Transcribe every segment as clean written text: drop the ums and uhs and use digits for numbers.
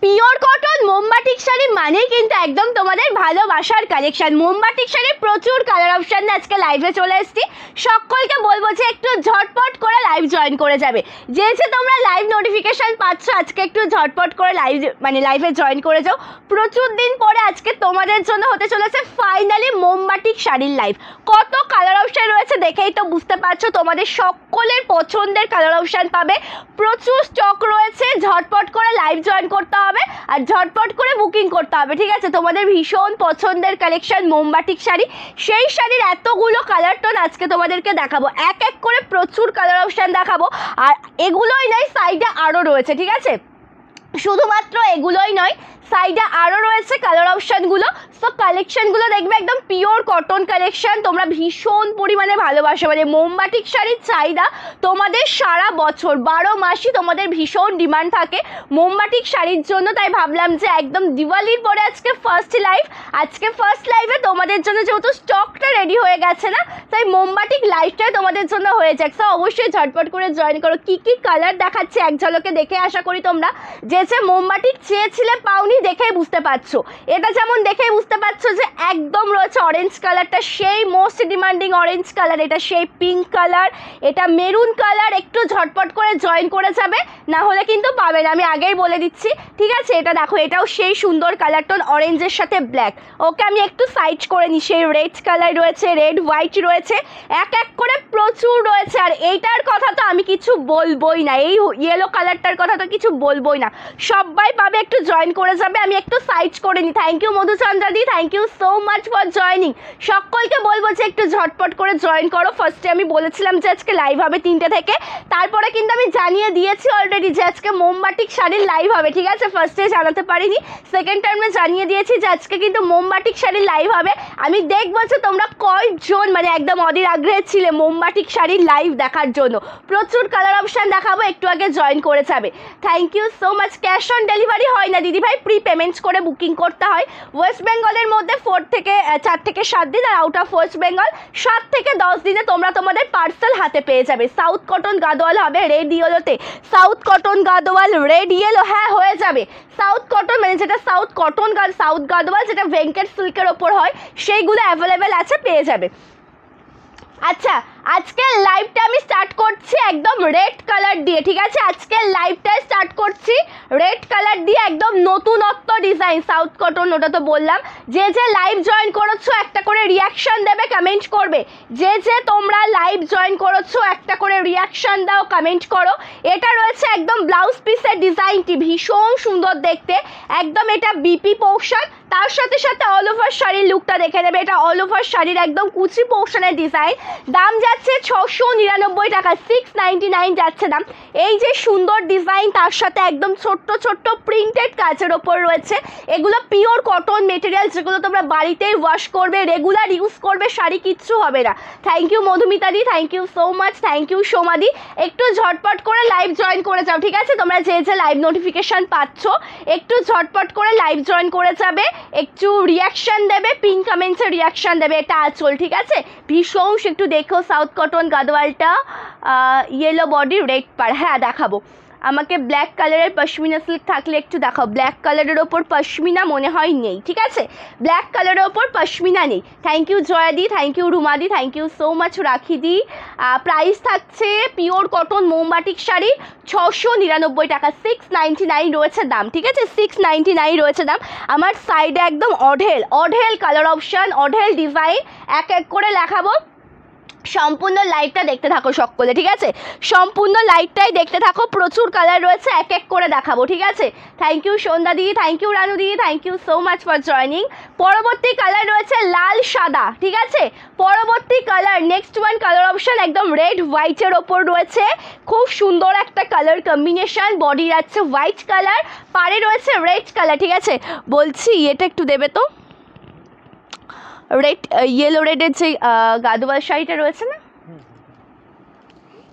Pure cotton মোমবাটিক শাড়ি মানেই কিন্তু একদম তোমাদের ভালোবাসার কালেকশন। মোমবাটিক শাড়ির প্রচুর কালার অপশন আজকে লাইভে চলে এসেছি। সকলকে বলবো যে একটু ঝটপট করে লাইভ জয়েন করে যাবে। যে তোমরা লাইভ নোটিফিকেশন পাচ্ছ আজকে একটু ঝটপট করে লাইভে জয়েন করে যাও। প্রচুর দিন পরে আজকে তোমাদের জন্য হতে চলেছে ফাইনালি মোমবাটিক শাড়ির লাইভ। কত কালার অপশন রয়েছে দেখেই তো বুঝতে পারছো, তোমাদের সকলের পছন্দের কালার অপশন পাবে। প্রচুর স্টক রয়েছে, ঝটপট করে লাইভ জয়েন করতে হবে আর ঝটপট করে বুকিং করতে হবে, ঠিক আছে? তোমাদের ভীষণ পছন্দের কালেকশন মোমবাটিক শাড়ি, সেই শাড়ির এতগুলো কালার টোন আজকে তোমাদেরকে দেখাবো। এক এক করে প্রচুর কালার অপশন দেখাবো। আর এগুলোই নয়, সাইডে আরও রয়েছে, ঠিক আছে? শুধুমাত্র এগুলোই নয়, সাইডে আরও রয়েছে কালার অপশানগুলো। সো কালেকশানগুলো দেখবে একদম পিওর কটন কালেকশান, তোমরা ভীষণ পরিমাণে ভালোবাসো। মানে মোমবাটিক শাড়ির চাহিদা তোমাদের সারা বছর 12 মাসই তোমাদের ভীষণ ডিমান্ড থাকে মোমবাটিক শাড়ির জন্য। তাই ভাবলাম যে একদম দিওয়ালির পরে আজকে ফার্স্ট লাইভে তোমাদের জন্য যেহেতু স্টকটা রেডি হয়ে গেছে না, তাই মোমবাটিক লাইভটাই তোমাদের জন্য হয়ে যাক। সো অবশ্যই ঝটপট করে জয়েন করো। কী কী কালার দেখাচ্ছে এক ঝলকে দেখে আশা করি তোমরা যে মোমবাটিক চেয়েছিলে পাওনি, দেখেই বুঝতে পারছো। এটা যেমন দেখেই বুঝতে পারছো যে একদম রয়েছে অরেঞ্জ কালারটা, সেই মোস্ট ডিমান্ডিং অরেঞ্জ কালার, এটা সেই পিঙ্ক কালার, এটা মেরুন কালার। একটু ঝটপট করে জয়েন করে যাবে, না হলে কিন্তু পাবে না, আমি আগেই বলে দিচ্ছি, ঠিক আছে? এটা দেখো, এটাও সেই সুন্দর কালার টোন অরেঞ্জের সাথে ব্ল্যাক। ওকে, আমি একটু সাইড করে নিই। সেই রেড কালার রয়েছে, রেড হোয়াইট রয়েছে, এক এক করে প্রচুর রয়েছে। আর এইটার কথা তো আমি কিছু বলবোই না, এই ইয়েলো কালারটার কথা তো কিছু বলবোই না, সবাই পাবে। একটু জয়েন করে যাবে, আমি একটু সাইড করে নিই। থ্যাংক ইউ মধুচন্দ্রাদি, thank you so much for joining. সকলকে বলবো যে একটু ঝটপট করে জয়েন করো। ফার্স্টে আমি বলেছিলাম যে আজকে লাইভ হবে 3টে থেকে, তারপরে কিন্তু আমি জানিয়ে দিয়েছি অলরেডি যে আজকে মোমবাটিক শাড়ির লাইভ হবে, ঠিক আছে? ফার্স্টে জানাতে পারিনি, সেকেন্ড টাইমে জানিয়ে দিয়েছি যে আজকে কিন্তু মোমবাটিক শাড়ির লাইভ হবে। আমি দেখবো যে তোমরা কয়জন মানে একদম অধীর আগ্রহে ছিলে মোমবাটিক শাড়ির লাইভ দেখার জন্য। প্রচুর কালার অপশান দেখাবো, একটু আগে জয়েন করে যাবে। Thank you so much. Cash on delivery হয় না দিদিভাই, প্রি পেমেন্টস করে বুকিং করতে হয়। ওয়েস্ট বেঙ্গলের মধ্যে 4 থেকে 7 দিন, আর আউট অফ ওয়েস্ট বেঙ্গল 7 থেকে 10 দিনে তোমরা তোমাদের পার্সেল হাতে পেয়ে যাবে। সাউথ কটন গাদোয়াল হবে রেড ইয়েলোতে, south cotton Gadwal red yellow, হ্যাঁ হয়ে যাবে। সাউথ কটন মানে যেটা সাউথ গাদোয়াল যেটা ভেঙ্কেট সিল্কের ওপর হয়, সেইগুলো অ্যাভেলেবেল আছে, পেয়ে যাবে। আচ্ছা, আজকের লাইভটা আমি স্টার্ট করছি একদম রেড কালার দিয়ে, ঠিক আছে? আজকের লাইভটা স্টার্ট করছি রেড কালার দিয়ে, একদম নতুনত্ব ডিজাইন সাউথ কটন, ওটা তো বললাম। যে লাইভ জয়েন করেছো একটা করে রিয়াকশান দেবে, কমেন্ট করবে। যে তোমরা লাইভ জয়েন করেছো একটা করে রিয়াকশান দাও, কমেন্ট করো। এটা রয়েছে একদম ব্লাউজ পিসের ডিজাইনটি ভীষণ সুন্দর দেখতে, একদম এটা বিপি পোর্শন, তার সাথে সাথে অল ওভার শাড়ির লুকটা দেখে নেবে। এটা অল ওভার শাড়ির একদম কুচি পোর্শনের ডিজাইন। দাম যাচ্ছে 699 টাকা, 699 যাচ্ছে দাম। এই যে সুন্দর ডিজাইন, তার সাথে একদম ছোট্ট ছোট্ট প্রিন্টেড কাজের ওপর রয়েছে। এগুলো পিওর কটন মেটেরিয়াল, যেগুলো তোমরা বাড়িতেই ওয়াশ করবে, রেগুলার ইউজ করবে, শাড়ি কিচ্ছু হবে না। থ্যাংক ইউ মধুমিতাদি, thank you so much, thank you সোমাদি। একটু ঝটপট করে লাইভ জয়েন করে যাও, ঠিক আছে? তোমরা যে লাইভ নোটিফিকেশান পাচ্ছ একটু ঝটপট করে লাইভ জয়েন করে যাবে, একটু রিয়াকশান দেবে, পিন কমেন্টসে রিয়াকশান দেবে। এটা আঁচল, ঠিক আছে? ভীষণ একটু দেখো সাউথ কটন গাদোয়ালটা, ইয়েলো বডি রেড পার, হ্যাঁ দেখাবো। আমাকে ব্ল্যাক কালারের পশমিনা সিল্ক থাকলে একটু দেখাও। ব্ল্যাক কালারের ওপর পশমিনা মনে হয় নেই, ঠিক আছে? ব্ল্যাক কালারের ওপর পশমিনা নেই। থ্যাংক ইউ জয়াদি, থ্যাংক ইউ রুমাদি, থ্যাংক ইউ সো মাচ রাখিদি। প্রাইস থাকছে পিওর কটন মোমবাটিক শাড়ি 699 টাকা, 699 রয়েছে দাম, ঠিক আছে? 699 রয়েছে দাম। আমার সাইডে একদম অঢেল কালার অপশান, অঢেল ডিজাইন, এক এক করে দেখাবো। সম্পূর্ণ লাইভটা দেখতে থাকো সকলে, ঠিক আছে? সম্পূর্ণ লাইভটাই দেখতে থাকো, প্রচুর কালার রয়েছে, এক এক করে দেখাবো, ঠিক আছে? থ্যাংক ইউ সন্ধ্যা দিদি, থ্যাংক ইউ রানু দিদি, thank you so much for joining. পরবর্তী কালার রয়েছে লাল সাদা, ঠিক আছে? পরবর্তী colour next one colour option একদম রেড হোয়াইটের ওপর রয়েছে, খুব সুন্দর একটা কালার কম্বিনেশন। বডি যাচ্ছে হোয়াইট কালার, পাড়ে রয়েছে রেড কালার, ঠিক আছে? বলছি এটা একটু দেবে তো, রেড ইয়েলো রেডের যে গাদোয়াল শাড়িটা রয়েছে না,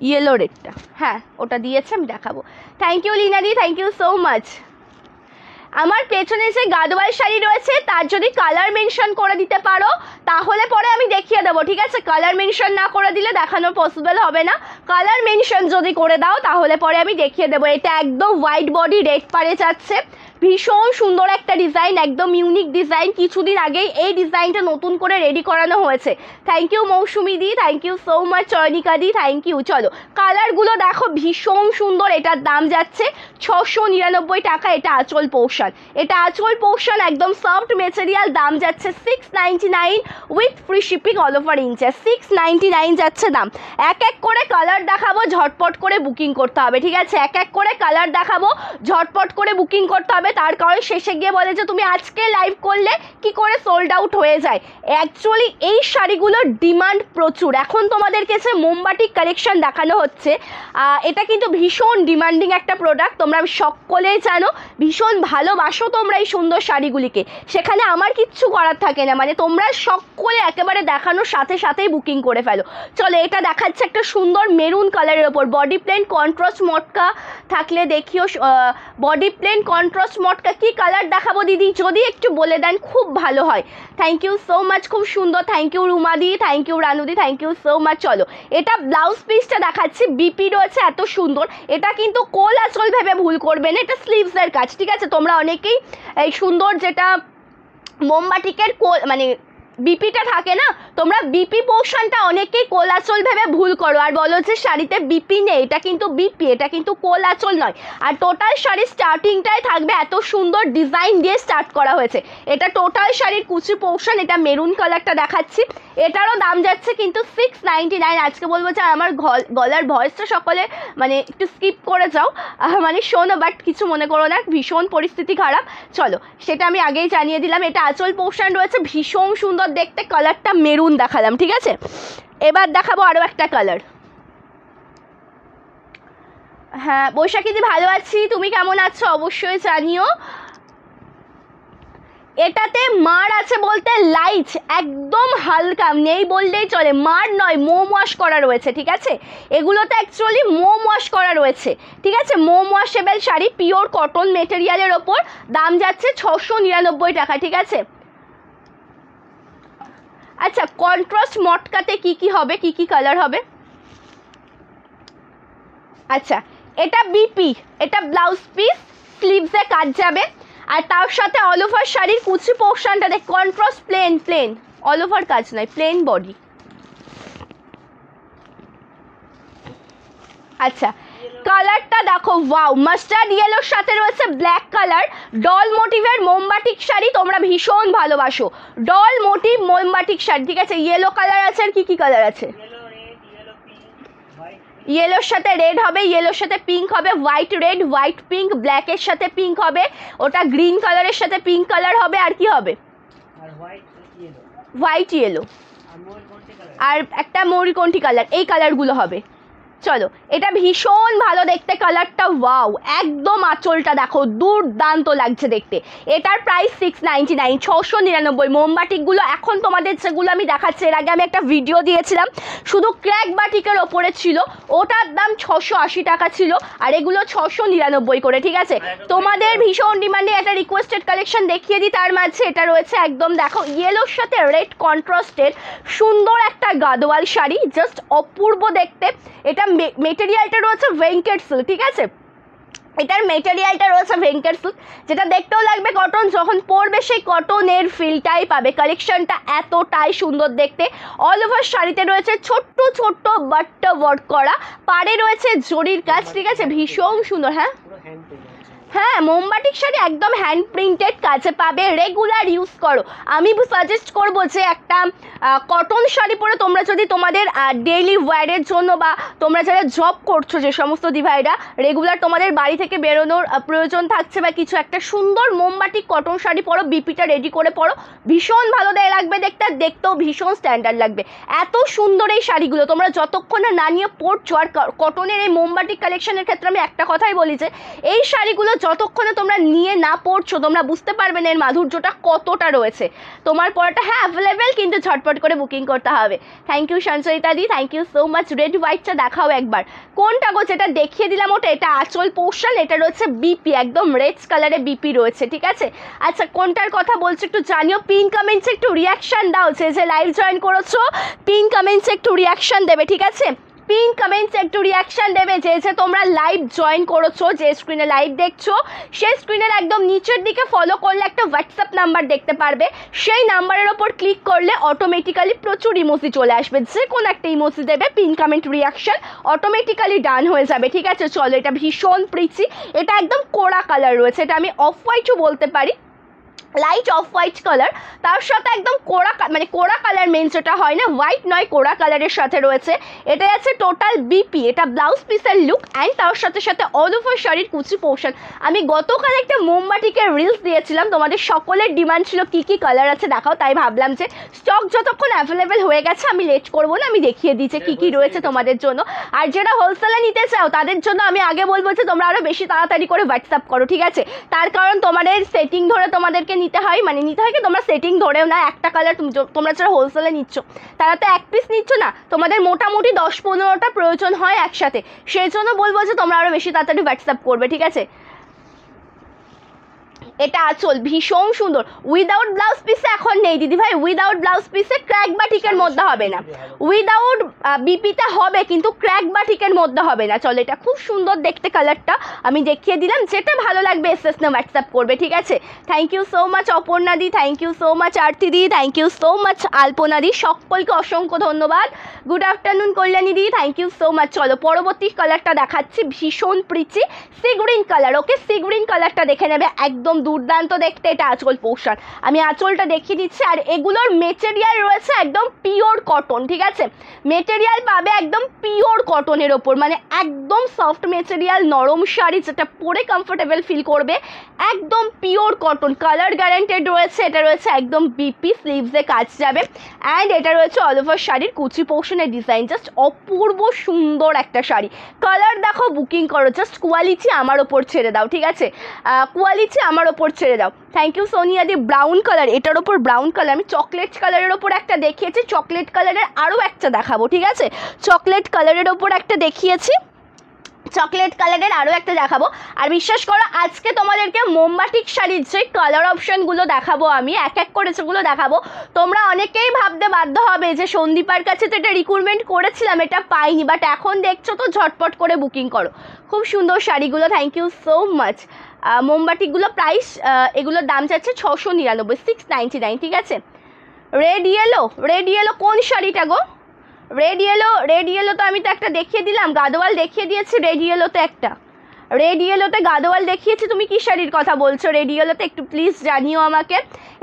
ইয়েলো রেডটা, হ্যাঁ ওটা দিয়েছে, আমি দেখাবো। থ্যাংক ইউ লিনাদি, থ্যাংক ইউ সো মাচ। আমার পেছনে যে গাদোয়াল শাড়ি রয়েছে তার যদি কালার মেনশন করে দিতে পারো তাহলে পরে আমি দেখিয়ে দেবো, ঠিক আছে? কালার মেনশন না করে দিলে দেখানো পসিবল হবে না। কালার মেনশন যদি করে দাও তাহলে পরে আমি দেখিয়ে দেবো। এটা একদম হোয়াইট বডি রেড পাড়ে যাচ্ছে, ভীষণ সুন্দর একটা ডিজাইন, একদম ইউনিক ডিজাইন। কিছুদিন আগেই এই ডিজাইনটা নতুন করে রেডি করানো হয়েছে। থ্যাংক ইউ মৌসুমি দি, thank you so much Chayanika দি, থ্যাংক ইউ। চলো কালারগুলো দেখো ভীষণ সুন্দর। এটার দাম যাচ্ছে 699 টাকা। এটা আঁচল পোর্শন, এটা আঁচল পোর্শন, একদম সফট মেটেরিয়াল। দাম যাচ্ছে 699 with free shipping all over India. 699 যাচ্ছে দাম। এক এক করে কালার দেখাবো, ঝটপট করে বুকিং করতে হবে, ঠিক আছে? এক এক করে কালার দেখাবো, ঝটপট করে বুকিং করতে হবে। তার কারণ শেষে গিয়ে বলে যে তুমি আজকে লাইভ করলে কি করে সোল্ড আউট হয়ে যায়। অ্যাকচুয়ালি এই শাড়িগুলোর ডিমান্ড প্রচুর। এখন তোমাদের কাছে মোমবাটি কালেকশন দেখানো হচ্ছে। এটা কিন্তু ভীষণ ডিমান্ডিং একটা প্রোডাক্ট, তোমরা সকলেই জানো, ভীষণ ভালোবাসো তোমরা এই সুন্দর শাড়িগুলিকে। সেখানে আমার কিচ্ছু করার থাকে না, মানে তোমরা সকলে একেবারে দেখানোর সাথে সাথেই বুকিং করে ফেলো। চলো এটা দেখাচ্ছে একটা সুন্দর মেরুন কালারের ওপর, বডি প্লেন কন্ট্রাস্ট মটকা থাকলে দেখিও। বডি প্লেন কন্ট্রাস্ট মটকা কি কালার দেখাবো দিদি, যদি একটু বলে দেন খুব ভালো হয়। থ্যাংক ইউ সো মাচ, খুব সুন্দর। থ্যাংক ইউ রুমাদি, থ্যাংক ইউ রানুদি, থ্যাংক ইউ সো মাচ। চলো এটা ব্লাউজ পিসটা দেখাচ্ছি, বিপি রয়েছে এত সুন্দর। এটা কিন্তু কোল আঁচল ভেবে ভুল করবে না, এটা স্লিভসের কাজ, ঠিক আছে? তোমরা অনেকেই এই সুন্দর যেটা মোমবাটিকের কোল মানে বিপিটা থাকে না, তোমরা বিপি পোর্শনটা অনেকেই কোল আঁচল ভেবে ভুল করো আর বলো যে শাড়িতে বিপি নেই। এটা কিন্তু বিপি, এটা কিন্তু কোল আঁচল নয়। আর টোটাল শাড়ির স্টার্টিংটাই থাকবে এত সুন্দর ডিজাইন দিয়ে স্টার্ট করা হয়েছে। এটা টোটাল শাড়ির কুচি পোর্শন। এটা মেরুন কালারটা দেখাচ্ছি, এটারও দাম যাচ্ছে কিন্তু 699। আজকে বলবো যে আমার গলার ভয়েসটা সকলে মানে একটু স্কিপ করে যাও, মানে শোনো, বাট কিছু মনে করো না, ভীষণ পরিস্থিতি খারাপ। চলো সেটা আমি আগেই জানিয়ে দিলাম। এটা আঁচল পোর্শন রয়েছে, ভীষণ সুন্দর দেখতে। কালারটা মেরুন দেখালাম, ঠিক আছে? এবার দেখাবো আরও একটা কালার। হ্যাঁ বৈশাখীদি ভালো আছি, তুমি কেমন আছো অবশ্যই জানিও। এটাতে মার আছে বলতে লাইট, একদম হালকা, নেই বললেই চলে। মার নয়, মোম ওয়াশ করা রয়েছে, ঠিক আছে? এগুলোতে অ্যাকচুয়ালি মোম ওয়াশ করা রয়েছে, ঠিক আছে? মোম ওয়াশেবল শাড়ি, পিওর কটন মেটেরিয়ালের ওপর। দাম যাচ্ছে 699 টাকা, ঠিক আছে? আচ্ছা কন্ট্রাস্ট মটকাতে কি কি হবে, কি কি কালার হবে? আচ্ছা এটা বিপি, এটা ব্লাউজ পিস, স্লিভসে কাজ যাবে। আর তার সাথে অল ওভার শাড়ির কুচি পোর্শনটাতে contrast plain, plain all over কাজ নয়, প্লেন বডি। আচ্ছা কালারটা দেখো, ওয়াও, মাস্টার্ড ইয়েলোর সাথে রয়েছে ব্ল্যাক কালার। ডল মোটিভের মোমবাটিক শাড়ি তোমরা ভীষণ ভালোবাসো, ডল মোটিভ মোমবাটিক শাড়ি, ঠিক আছে? ইয়েলো কালার আছে, আর কি কি কালার আছে? ইয়েলোর সাথে রেড হবে, ইয়েলোর সাথে পিঙ্ক হবে, হোয়াইট রেড, হোয়াইট পিঙ্ক, ব্ল্যাকের সাথে পিঙ্ক হবে, ওটা গ্রিন কালারের সাথে পিঙ্ক কালার হবে, আর কি হবে? হোয়াইট ইয়েলো, আর একটা মরিকন্ঠি কালার, এই কালারগুলো হবে। চলো এটা ভীষণ ভালো দেখতে কালারটা, ওয়াও, একদম আঁচলটা দেখো দুর্দান্ত লাগছে দেখতে। এটার প্রাইস 699, 699। মোমবাটিকগুলো এখন তোমাদের যেগুলো আমি দেখাচ্ছি, এর আগে আমি একটা ভিডিও দিয়েছিলাম শুধু ক্র্যাক বাটিকের ওপরে ছিল, ওটার দাম 680 টাকা ছিল, আর এগুলো 699 করে, ঠিক আছে? তোমাদের ভীষণ ডিমান্ডে একটা রিকোয়েস্টেড কালেকশন দেখিয়ে দিই। তার মাঝে এটা রয়েছে একদম দেখো ইয়েলোর সাথে রেড কন্ট্রাস্টের সুন্দর একটা গাদোয়াল শাড়ি, জাস্ট অপূর্ব দেখতে। এটা মেটেরিয়ালটা রয়েছে ভেঙ্কেট সিল্ক, ঠিক আছে? এটার মেটেরিয়ালটা রয়েছে ভেঙ্কেট সিল্ক, যেটা দেখতেও লাগবে কটন, যখন পরবে সেই কটনের ফিলটাই পাবে। কালেকশনটা এতটাই সুন্দর দেখতে। অল ওভার শাড়িতে রয়েছে ছোট্ট ছোট্ট বাট্টা ওয়ার্ক করা, পাড়ে রয়েছে জরির কাজ, ঠিক আছে? ভীষণ সুন্দর। হ্যাঁ হ্যাঁ মোমবাটিক শাড়ি একদম হ্যান্ড প্রিন্টেড কাজে পাবে, রেগুলার ইউজ করো। আমি সাজেস্ট করবো যে একটা কটন শাড়ি পরে তোমরা যদি তোমাদের ডেইলি ওয়্যারের জন্য, বা তোমরা যারা জব করছো, যে সমস্ত দিভাইরা রেগুলার তোমাদের বাড়ি থেকে বেরোনোর প্রয়োজন থাকছে বা কিছু, একটা সুন্দর মোমবাটিক কটন শাড়ি পরো, বিপিটা রেডি করে পরো, ভীষণ ভালো লাগবে দেখতে, আর দেখতেও ভীষণ স্ট্যান্ডার্ড লাগবে। এত সুন্দর এই শাড়িগুলো তোমরা যতক্ষণ না নিয়ে পরছো। আর কটনের এই মোমবাটিক কালেকশনের ক্ষেত্রে আমি একটা কথাই বলি যে এই শাড়িগুলো যতক্ষণে তোমরা নিয়ে না পড়ছো তোমরা বুঝতে পারবে না এর মাধুর্যটা কতটা রয়েছে। তোমার পরাটা হ্যাঁ অ্যাভেলেবেল, কিন্তু ঝটপট করে বুকিং করতে হবে। থ্যাংক ইউ সঞ্চয়িতা দি, thank you so much. Red হোয়াইটটা দেখাও একবার, কোনটা গো? যেটা দেখিয়ে দিলাম ওটা, এটা আঁচল পোর্শন, এটা রয়েছে বিপি, একদম রেড কালারে বিপি রয়েছে, ঠিক আছে? আচ্ছা কোনটার কথা বলছো একটু জানিও, পিন কমেন্টসে একটু রিয়াকশান দাও, যে লাইভ জয়েন করেছো পিন কমেন্টসে একটু রিয়াকশান দেবে, ঠিক আছে? পিন কমেন্টস একটু রিয়াকশন দেবে যে যে তোমরা লাইভ জয়েন করেছো, যে স্ক্রিনে লাইভ দেখছো সেই স্ক্রিনের একদম নিচের দিকে ফলো করলে একটা হোয়াটসঅ্যাপ নাম্বার দেখতে পারবে, সেই নাম্বারের ওপর ক্লিক করলে অটোমেটিক্যালি প্রচুর ইমোজি চলে আসবে, যে কোনো একটা ইমোজি দেবে, পিন কমেন্ট রিয়াকশন অটোমেটিক্যালি ডান হয়ে যাবে। ঠিক আছে, চলো এটা ভীষণ প্রিচি, এটা একদম কোড়া কালার রয়েছে, এটা আমি অফ হোয়াইটও বলতে পারি, লাইট অফ হোয়াইট কালার, তার সাথে একদম কোড়া মানে কোড়া কালার মেন যেটা হয় না, হোয়াইট নয় কোড়া কালারের সাথে রয়েছে। এটা আছে টোটাল বিপি, এটা ব্লাউজ পিসের লুক অ্যান্ড তার সাথে সাথে অল ওভার শাড়ির কুচি পোর্শন। আমি গতকাল একটা মোমবাটিকে রিলস দিয়েছিলাম, তোমাদের সকলের ডিমান্ড ছিল কী কী কালার আছে দেখাও, তাই ভাবলাম যে স্টক যতক্ষণ অ্যাভেলেবেল হয়ে গেছে আমি লেট করবো না, আমি দেখিয়ে দিচ্ছি কী কী রয়েছে তোমাদের জন্য। আর যারা হোলসেলে নিতে চাও তাদের জন্য আমি আগে বলবো যে তোমরা আরও বেশি তাড়াতাড়ি করে হোয়াটসঅ্যাপ করো। ঠিক আছে, তার কারণ তোমাদের সেটিং ধরে তোমাদেরকে নিতে হয়, মানে নিতে হয় কি তোমরা সেটিং ধরেও না, একটা কালার তোমরা যারা হোলসেলে নিচ্ছ তারা তো এক পিস নিচ্ছ না, তোমাদের মোটামুটি 10-15টা প্রয়োজন হয় একসাথে, সেই জন্য বলবো যে তোমরা আরও বেশি তাড়াতাড়ি হোয়াটসঅ্যাপ করবে। ঠিক আছে, এটা আঁচল ভীষণ সুন্দর, উইদাউট ব্লাউজ পিসে এখন নেই দিদি ভাই, উইদাউট ব্লাউজ পিসে ক্র্যাক বাটিকের মধ্যে হবে না, উইদাউট বিপিতে হবে কিন্তু ক্র্যাক বাটিকের মধ্যে হবে না। চলো এটা খুব সুন্দর দেখতে কালারটা আমি দেখিয়ে দিলাম, যেটা ভালো লাগবে এসএস না হোয়াটসঅ্যাপ করবে। ঠিক আছে, thank you so much Aparna দি, thank you so much Arati দি, thank you so much Alpana দি, সকলকে অসংখ্য ধন্যবাদ। গুড আফটারনুন কল্যাণী দি, থ্যাংক ইউ সো মাচ। চলো পরবর্তী কালারটা দেখাচ্ছি, ভীষণ প্রিচি sea green colour. Okay, sea green কালারটা দেখে নেবে, একদম দুর্দান্ত দেখতে। এটা আঁচল পোর্শন, আমি আঁচলটা দেখিয়ে দিচ্ছি। আর এগুলোর মেটেরিয়াল রয়েছে একদম পিওর কটন। ঠিক আছে, মেটেরিয়াল পাবে একদম পিওর কটনের ওপর, মানে একদম সফট মেটেরিয়াল, নরম শাড়ি যেটা পরে কমফোর্টেবল ফিল করবে, একদম পিওর কটন, কালার গ্যারান্টেড রয়েছে। এটা রয়েছে একদম বিপি, স্লিভসে কাজ যাবে অ্যান্ড এটা রয়েছে অল ওভার শাড়ির কুচি পোর্শনের ডিজাইন, জাস্ট অপূর্ব সুন্দর একটা শাড়ি। কালার দেখো, বুকিং করো, জাস্ট কোয়ালিটি আমার ওপর ছেড়ে দাও। ঠিক আছে, কোয়ালিটি আমার ওপর ছেড়ে দাও। থ্যাংক ইউ সোনিয়া দি। ব্রাউন কালার, এটার ওপর ব্রাউন কালার, আমি চকলেট কালারের ওপর একটা দেখিয়েছি, চকলেট কালারের আরও একটা দেখাবো। ঠিক আছে, চকলেট কালারের ওপর একটা দেখিয়েছি, চকলেট কালারের আরও একটা দেখাবো। আর বিশ্বাস করো আজকে তোমাদেরকে মোমবাটিক শাড়ির যে কালার অপশানগুলো দেখাবো, আমি এক এক করে সেগুলো দেখাবো, তোমরা অনেকেই ভাবতে বাধ্য হবে যে সন্দীপার কাছে তো এটা রিক্রুটমেন্ট করেছিলাম, এটা পাইনি, বাট এখন দেখছো তো ঝটপট করে বুকিং করো। খুব সুন্দর শাড়িগুলো, থ্যাংক ইউ সো মাচ। মোমবাটিকগুলো প্রাইস, এগুলোর দাম যাচ্ছে 699, 699। ঠিক আছে, রেড ইয়েলো, রেড ইয়েলো কোন শাড়িটা গো? রেড ইয়েলো, রেড ইয়েলো তো আমি তো একটা দেখিয়ে দিলাম, গাদোয়াল দেখিয়ে দিয়েছি, রেড ইয়েলোতে একটা, রেড ইয়েলোতে গাদোয়াল দেখিয়েছি। তুমি কি শাড়ির কথা বলছো রেড ইয়েলোতে? একটু প্লিজ জানিও আমাকে।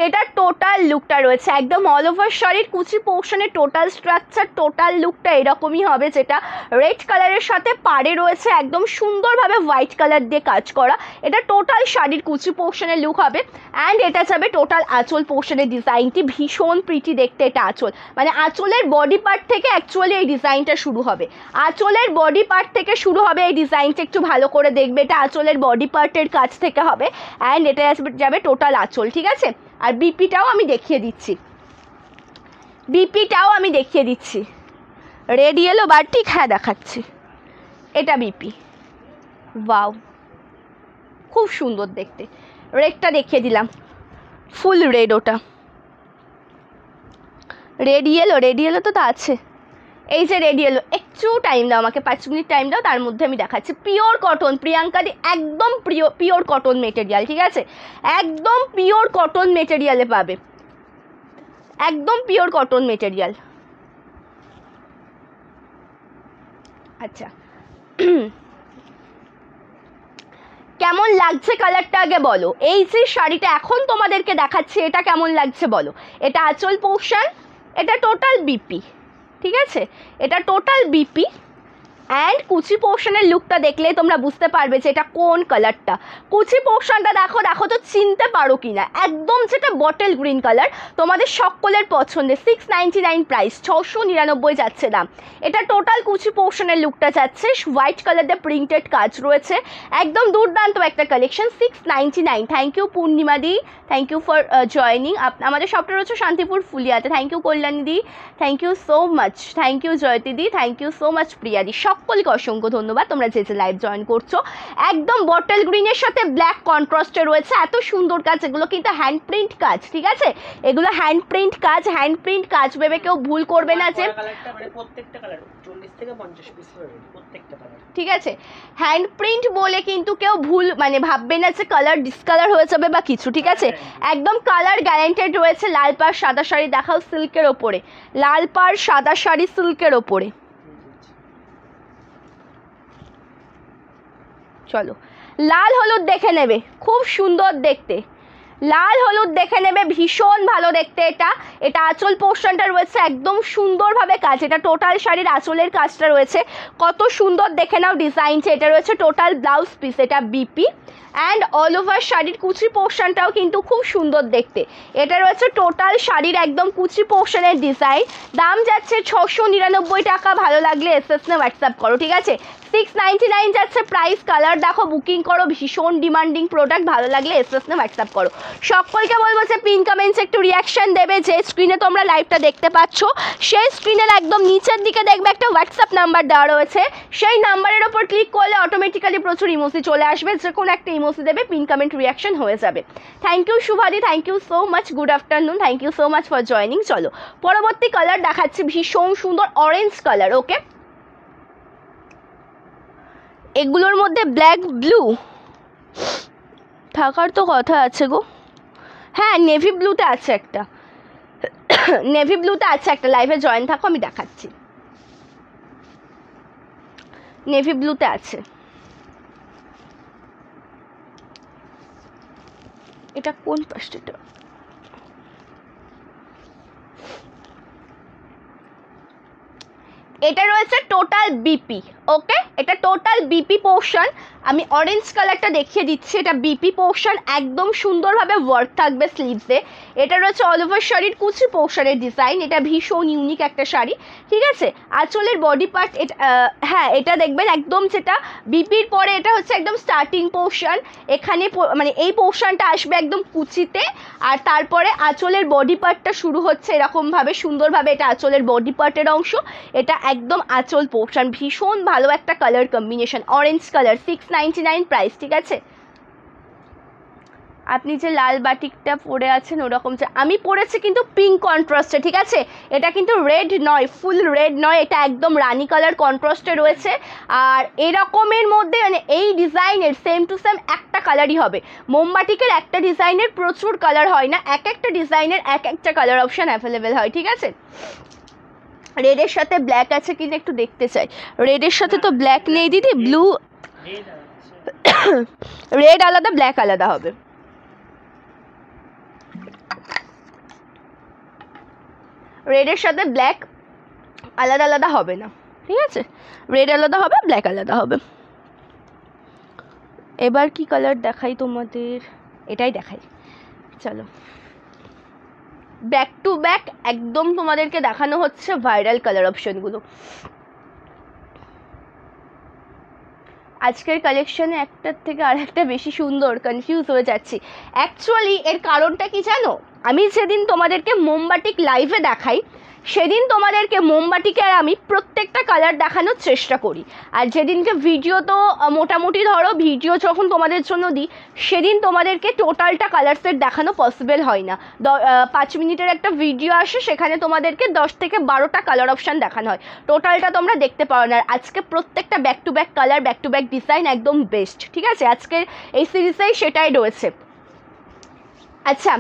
এটা টোটাল লুকটা রয়েছে একদম অল ওভার শাড়ির কুচি পোর্শনের টোটাল স্ট্রাকচার, টোটাল লুকটা এরকমই হবে, যেটা রেড কালারের সাথে পাড়ে রয়েছে একদম সুন্দরভাবে হোয়াইট কালার দিয়ে কাজ করা। এটা টোটাল শাড়ির কুচি পোর্শনের লুক হবে অ্যান্ড এটা যাবে টোটাল আঁচল পোর্শনের ডিজাইনটি, ভীষণ প্রিটি দেখতে। এটা আঁচল, মানে আঁচলের বডি পার্ট থেকে অ্যাকচুয়ালি এই ডিজাইনটা শুরু হবে, আঁচলের বডি পার্ট থেকে শুরু হবে এই ডিজাইনটা, একটু ভালো করে দেখবে, এটা আঁচলের বডি পার্টের কাছ থেকে হবে অ্যান্ড এটা যাবে টোটাল আঁচল। ঠিক আছে, আর বিপিটাও আমি দেখিয়ে দিচ্ছি, বিপিটাও আমি দেখিয়ে দিচ্ছি, রেড ইয়েলো বাটিক, হ্যাঁ দেখাচ্ছি, এটা বিপি, ওয়াও খুব সুন্দর দেখতে। রেডটা দেখিয়ে দিলাম, ফুল রেড, ওটা রেড ইয়েলো, রেড ইয়েলো তো আছে, এই যে রেড ইয়েলো। একটু টাইম দাও আমাকে, 5 মিনিট টাইম দাও, তার মধ্যে আমি দেখাচ্ছি। পিওর কটন, প্রিয়াঙ্কা দি, একদম পিওর কটন মেটেরিয়াল। ঠিক আছে, একদম পিওর কটন মেটেরিয়ালে পাবে, একদম পিওর কটন মেটেরিয়াল। আচ্ছা, কেমন লাগছে কালারটা আগে বলো। এই যে শাড়িটা এখন তোমাদেরকে দেখাচ্ছি, এটা কেমন লাগছে বলো। এটা আঁচল পোর্শন, এটা টোটাল বিপি। ঠিক আছে, এটা টোটাল বিপি অ্যান্ড কুচি পোর্শনের লুকটা দেখলে তোমরা বুঝতে পারবে যে এটা কোন কালারটা। কুচি পোর্শনটা দেখো, দেখো তো চিনতে পারো কি না, একদম যেটা বটল গ্রিন কালার, তোমাদের সকলের পছন্দের। 699 প্রাইস, 699 যাচ্ছে দাম। এটা টোটাল কুচি পোর্শনের লুকটা যাচ্ছে, হোয়াইট কালার দিয়ে প্রিন্টেড কাজ রয়েছে, একদম দুর্দান্ত একটা কালেকশন। 699। থ্যাংক ইউ পূর্ণিমা দি, থ্যাংক ইউ ফর জয়নিং। আমাদের সবটা রয়েছে শান্তিপুর ফুলিয়াতে। থ্যাংক ইউ কল্যাণী দি, thank you so much, thank you Jayati দি, thank you so much Priya দি। সকলকে অসংখ্য ধন্যবাদ তোমরা যে যে লাইভ জয়েন করছো। একদম বটল গ্রিনের সাথে ব্ল্যাক কন্ট্রাস্টে রয়েছে, এত সুন্দর কাজ। এগুলো কিন্তু হ্যান্ড প্রিন্ট কাজ, ঠিক আছে, এগুলো হ্যান্ড প্রিন্ট কাজ ভেবে কেউ ভুল করবে না যে প্রত্যেকটা কালার 40 থেকে 50 পিস হবে প্রত্যেকটা কালার, ঠিক আছে। হ্যান্ড প্রিন্ট বলে কিন্তু কেউ ভুল মানে ভাববে না যে কালার ডিসকালার হয়ে যাবে বা কিছু, ঠিক আছে, একদম কালার গ্যারান্টেড রয়েছে। লাল পাড় সাদা শাড়ি দেখাও সিল্কের ওপরে, লাল পাড় সাদা শাড়ি সিল্কের ওপরে। চলো লাল হলুদ দেখে নেবে, খুব সুন্দর দেখতে, লাল হলুদ দেখে নেবে, ভীষণ ভালো দেখতে। এটা আঁচল পোর্শনটা রয়েছে একদম সুন্দরভাবে কাজ, এটা টোটাল শাড়ির আঁচলের কাজটা রয়েছে কত সুন্দর দেখে নাও ডিজাইনটা। এটা রয়েছে টোটাল ব্লাউজ পিস, এটা বিপি অ্যান্ড অল ওভার শাড়ির কুচি পোর্শনটাও কিন্তু খুব সুন্দর দেখতে। এটা রয়েছে টোটাল শাড়ির একদম কুচি পোর্শনের ডিজাইন। দাম যাচ্ছে 699 টাকা। ভালো লাগলে এসএস নে হোয়াটসঅ্যাপ করো, ঠিক আছে। 699 যাচ্ছে প্রাইস। কালার দেখো, বুকিং করো, ভীষণ ডিমান্ডিং প্রোডাক্ট। ভালো লাগলে এসএস নে হোয়াটসঅ্যাপ করো। সকলকে বলবো যে পিন কমেন্টসে একটু রিয়াকশন দেবে। যে স্ক্রিনে তোমরা লাইভটা দেখতে পাচ্ছ সেই স্ক্রিনের একদম নিচের দিকে দেখবে একটা হোয়াটসঅ্যাপ নাম্বার দেওয়া রয়েছে, সেই নাম্বারের ওপর ক্লিক করলে অটোমেটিক্যালি প্রচুর ইমোজি চলে আসবে, যে কোনো একটা ইমোজি দেবে, পিন কমেন্ট রিয়াকশন হয়ে যাবে। থ্যাংক ইউ শুভাদি, thank you so much, good afternoon, thank you so much for joining. চলো পরবর্তী কালার দেখাচ্ছি, ভীষণ সুন্দর অরেঞ্জ কালার। ওকে, এগুলোর মধ্যে ব্ল্যাক ব্লু থাকার তো কথা আছে গো, হ্যাঁ নেভি ব্লুতে আছে একটা, নেভি ব্লুতে আছে একটা। লাইভে জয়েন থাকো, আমি দেখাচ্ছি। নেভি ব্লুতে আছে, এটা কোন পাশটা, এটা রয়েছে টোটাল বিপি। ওকে, এটা টোটাল বিপি পোর্শন। আমি অরেঞ্জ কালারটা দেখিয়ে দিচ্ছি, এটা বিপি পোর্শন, একদম সুন্দরভাবে ওয়ার্ক থাকবে স্লিভসে। এটা রয়েছে অল ওভার শাড়ির কুচি পোর্শনের ডিজাইন, এটা ভীষণ ইউনিক একটা শাড়ি, ঠিক আছে। আঁচলের বডি পার্ট এটা হ্যাঁ এটা দেখবেন একদম যেটা বিপির পরে এটা হচ্ছে একদম স্টার্টিং পোর্শন। এখানে মানে এই পোর্শনটা আসবে একদম কুচিতে, আর তারপরে আঁচলের বডি পার্টটা শুরু হচ্ছে এরকমভাবে সুন্দরভাবে। এটা আঁচলের বডি পার্টের অংশ, এটা একদম আঁচল পোর্শন। ভীষণ ভালো একটা colour combination, orange colour, 699 price, ঠিক আছে। আপনি যে লাল বাটিকটা পরে আছেন ওরকম যে আমি পরেছি কিন্তু পিঙ্ক কন্ট্রাস্টে, ঠিক আছে। এটা কিন্তু রেড নয়, ফুল রেড নয়, এটা একদম রানি কালার কন্ট্রাস্টে রয়েছে। আর এরকমের মধ্যে মানে এই ডিজাইনের সেম টু সেম একটা কালারই হবে। মোমবাটিকের একটা ডিজাইনের প্রচুর কালার হয় না, এক একটা ডিজাইনের এক একটা কালার অপশান অ্যাভেলেবেল হয়, ঠিক আছে। রেডের সাথে ব্ল্যাক আছে কিনা একটু দেখতে চাই। রেডের সাথে তো ব্ল্যাক নেই দিদি, ব্লু রেড আলাদা ব্ল্যাক আলাদা হবে। রেডের সাথে ব্ল্যাক আলাদা আলাদা হবে না, ঠিক আছে, রেড আলাদা হবে, ব্ল্যাক আলাদা হবে। এবার কি কালার দেখাই তোমাদের, এটাই দেখাই, চলো। ব্যাক টু ব্যাক একদম তোমাদেরকে দেখানো হচ্ছে ভাইরাল কালার অপশনগুলো। আজকের কালেকশনে একটার থেকে আর একটা বেশি সুন্দর, কনফিউজ হয়ে যাচ্ছি। অ্যাকচুয়ালি এর কারণটা কি জানো, আমি যেদিন তোমাদেরকে মোমবাটিক লাইভে দেখাই সেদিন তোমাদেরকে মোমবাটিকে আমি প্রত্যেকটা কালার দেখানোর চেষ্টা করি, আর যেদিনকে ভিডিও তো মোটামুটি ধরো ভিডিও যখন তোমাদের জন্য দিই সেদিন তোমাদেরকে টোটালটা কালার সেট দেখানো পসিবল হয় না। 5 মিনিটের একটা ভিডিও আসে, সেখানে তোমাদেরকে 10 থেকে 12টা কালার অপশান দেখানো হয়, টোটালটা তোমরা দেখতে পারো না। আর আজকে প্রত্যেকটা back to back colour, back to back design একদম বেস্ট, ঠিক আছে, আজকের এই সিরিজেই সেটাই রয়েছে। আচ্ছা,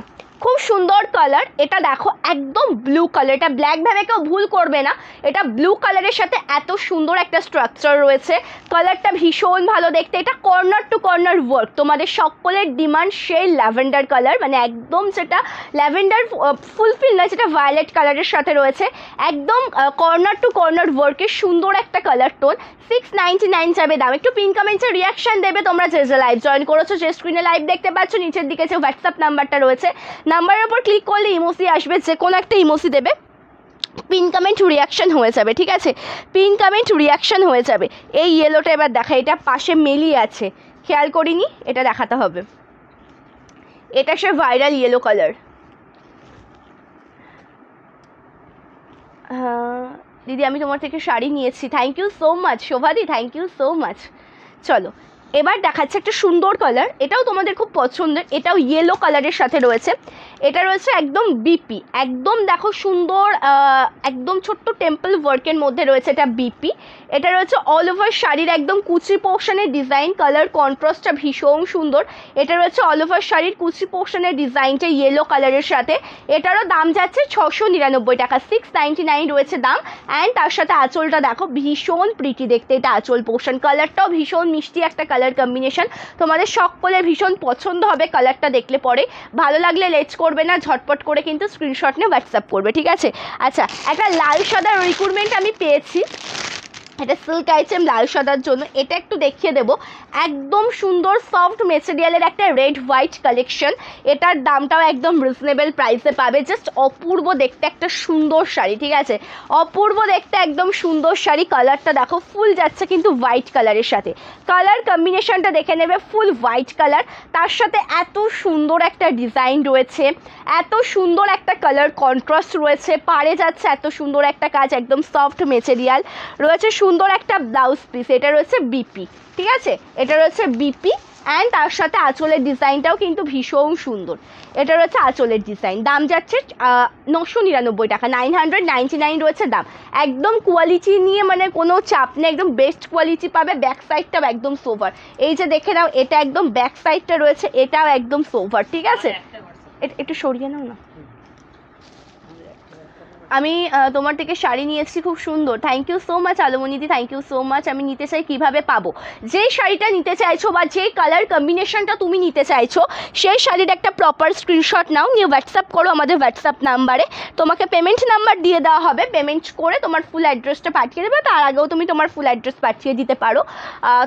খুব সুন্দর কালার, এটা দেখো একদম ব্লু কালার, এটা ব্ল্যাক ভেবে কেউ ভুল করবে না, এটা ব্লু কালারের সাথে এত সুন্দর একটা স্ট্রাকচার রয়েছে, কালারটা ভীষণ ভালো দেখতে। এটা কর্নার টু কর্নার ওয়ার্ক, তোমাদের সকলের ডিমান্ড সেই ল্যাভেন্ডার কালার, মানে একদম যেটা ল্যাভেন্ডার ফুলফিল নয়, যেটা ভায়োলেট কালারের সাথে রয়েছে, একদম কর্নার টু কর্নার ওয়ার্কের সুন্দর একটা কালার টোন। 699 যাবে দাম। একটু পিন কমেন্টে রিয়াকশন দেবে তোমরা যে যে লাইভ জয়েন করেছো, যে স্ক্রিনে লাইভ দেখতে পাচ্ছ নিচের দিকে যে হোয়াটসঅ্যাপ নাম্বারটা রয়েছে, নাম্বারের উপর ক্লিক করলে ইমোজি আসবে, যে কোনো একটা ইমোজি দেবে, পিন কমেন্ট রিয়াকশন হয়ে যাবে, ঠিক আছে, পিন কমেন্ট রিয়াকশন হয়ে যাবে। এই ইয়েলোটা এবার দেখা, এটা পাশে মেলি আছে, খেয়াল করিনি, এটা দেখাতে হবে। এটা সে ভাইরাল ইয়েলো কালার, দিদি আমি তোমার থেকে শাড়ি নিয়েছি, থ্যাংক ইউ সো মাচ শোভাদি, থ্যাংক ইউ সো মাচ। চলো এবার দেখাচ্ছে একটা সুন্দর কালার, এটাও তোমাদের খুব পছন্দের, এটাও ইয়েলো কালারের সাথে রয়েছে। এটা রয়েছে একদম বিপি, একদম দেখো সুন্দর, একদম ছোট্ট টেম্পল ওয়ার্কের মধ্যে রয়েছে এটা বিপি। এটা রয়েছে অল ওভার শাড়ির একদম কুচি পোর্শনের ডিজাইন, কালার কন্ট্রাস্টটা ভীষণ সুন্দর। এটা রয়েছে অল ওভার শাড়ির কুচি পোর্শনের ডিজাইনটা ইয়েলো কালারের সাথে। এটারও দাম যাচ্ছে 699 টাকা, 699 রয়েছে দাম। অ্যান্ড তার সাথে আঁচলটা দেখো ভীষণ প্রিটি দেখতে, এটা আঁচল পোর্শন, কালারটাও ভীষণ মিষ্টি একটা কালার কম্বিনেশন, তোমাদের সকলের ভীষণ পছন্দ হবে কালারটা দেখলে পরে। ভালো লাগলে লেট করবে না, ঝটপট করে কিন্তু স্ক্রিনশট নিয়ে হোয়াটসঅ্যাপ করবে, ঠিক আছে। আচ্ছা একটা লাল সাদা রিক্রুটমেন্ট আমি পেয়েছি, এটা সিল্ক আইটেম লাল সাদার জন্য, এটা একটু দেখিয়ে দেবো। একদম সুন্দর সফট মেটেরিয়ালের একটা রেড হোয়াইট কালেকশন, এটার দামটাও একদম রিজনেবল প্রাইসে পাবে। জাস্ট অপূর্ব দেখতে একটা সুন্দর শাড়ি, ঠিক আছে, অপূর্ব দেখতে একদম সুন্দর শাড়ি। কালারটা দেখো ফুল যাচ্ছে কিন্তু হোয়াইট কালারের সাথে, কালার কম্বিনেশনটা দেখে নেবে, ফুল হোয়াইট কালার, তার সাথে এত সুন্দর একটা ডিজাইন রয়েছে, এত সুন্দর একটা কালার কন্ট্রাস্ট রয়েছে, পাড়ে যাচ্ছে এত সুন্দর একটা কাজ, একদম সফট মেটেরিয়াল রয়েছে, সুন্দর একটা ব্লাউজ পিস, এটা রয়েছে বিপি, ঠিক আছে, এটা রয়েছে বিপি। অ্যান্ড তার সাথে আঁচলের ডিজাইনটাও কিন্তু ভীষণ সুন্দর, এটা রয়েছে আঁচলের ডিজাইন, দাম যাচ্ছে 999 টাকা, 999 রয়েছে দাম। একদম কোয়ালিটি নিয়ে মানে কোনো চাপ নেই, একদম বেস্ট কোয়ালিটি পাবে। ব্যাক সাইডটাও একদম সোভার, এই যে দেখে নাও এটা একদম ব্যাক সাইডটা রয়েছে, এটাও একদম সোভার, ঠিক আছে। একটু সরিয়ে নাও না, আমি তোমার থেকে শাড়ি নিয়েছি খুব সুন্দর, থ্যাংক ইউ সো মাচ আলোমনিদি, থ্যাংক ইউ সো মাচ। আমি নিতে চাই, কিভাবে পাবো? যেই শাড়িটা নিতে চাইছো বা যেই কালার কম্বিনেশনটা তুমি নিতে চাইছো সেই শাড়ির একটা প্রপার স্ক্রিনশট নাও, নিয়ে হোয়াটসঅ্যাপ করো আমাদের হোয়াটসঅ্যাপ নাম্বারে, তোমাকে পেমেন্ট নাম্বার দিয়ে দেওয়া হবে, পেমেন্ট করে তোমার ফুল অ্যাড্রেসটা পাঠিয়ে দেবে, তার আগেও তুমি তোমার ফুল অ্যাড্রেস পাঠিয়ে দিতে পারো,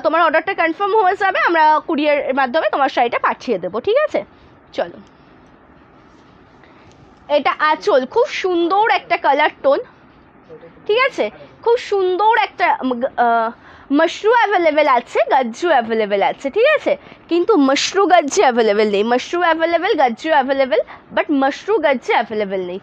তোমার অর্ডারটা কনফার্ম হয়ে যাবে, আমরা কুরিয়ারের মাধ্যমে তোমার শাড়িটা পাঠিয়ে দেবো, ঠিক আছে। চলো এটা আঁচল, খুব সুন্দর একটা কালার টোন, ঠিক আছে, খুব সুন্দর একটা মশরু অ্যাভেলেবেল আছে, গজ্জু অ্যাভেলেবেল আছে, ঠিক আছে, কিন্তু মশরু গজ্জু অ্যাভেলেবেল নেই। মশরু অ্যাভেলেবেল, গজ্জু অ্যাভেলেবেল, বাট মশরু গজ্জু অ্যাভেলেবেল নেই।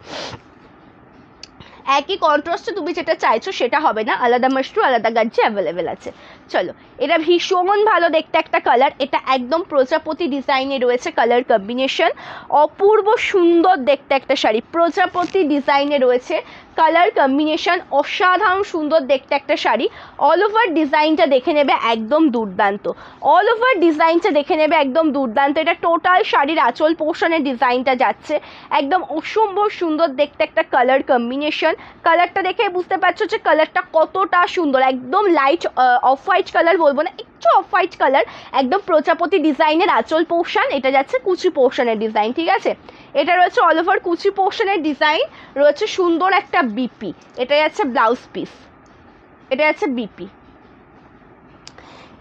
একই কন্ট্রাস্টে তুমি যেটা চাইছো সেটা হবে না, আলাদা মশরু আলাদা গজ্জু অ্যাভেলেবেল আছে। চলো এটা ভীষণ ভালো দেখতে একটা কালার, এটা একদম প্রজাপতি ডিজাইনে রয়েছে কালার কম্বিনেশন, অপূর্ব সুন্দর দেখতে একটা শাড়ি, প্রজাপতি ডিজাইনে রয়েছে কালার কম্বিনেশন, অসাধারণ সুন্দর দেখতে একটা শাড়ি। অল ওভার ডিজাইনটা দেখে নেবে একদম দুর্দান্ত, অল ওভার ডিজাইনটা দেখে নেবে একদম দুর্দান্ত। এটা টোটাল শাড়ির আঁচল পোর্শনের ডিজাইনটা যাচ্ছে, একদম অসম্ভব সুন্দর দেখতে একটা কালার কম্বিনেশন। কালারটা দেখে বুঝতে পারছো যে কালারটা কতটা সুন্দর, একদম লাইট অফ হোয়াইট কালার বলবো না, একটু অফ হোয়াইট কালার, একদম প্রজাপতি ডিজাইনের আঁচল পোর্শন, এটা যাচ্ছে কুচি পোর্শনের ডিজাইন, ঠিক আছে। এটা রয়েছে অল ওভার কুচি পোর্শনের ডিজাইন, রয়েছে সুন্দর একটা বিপি, এটা যাচ্ছে ব্লাউজ পিস, এটা যাচ্ছে বিপি।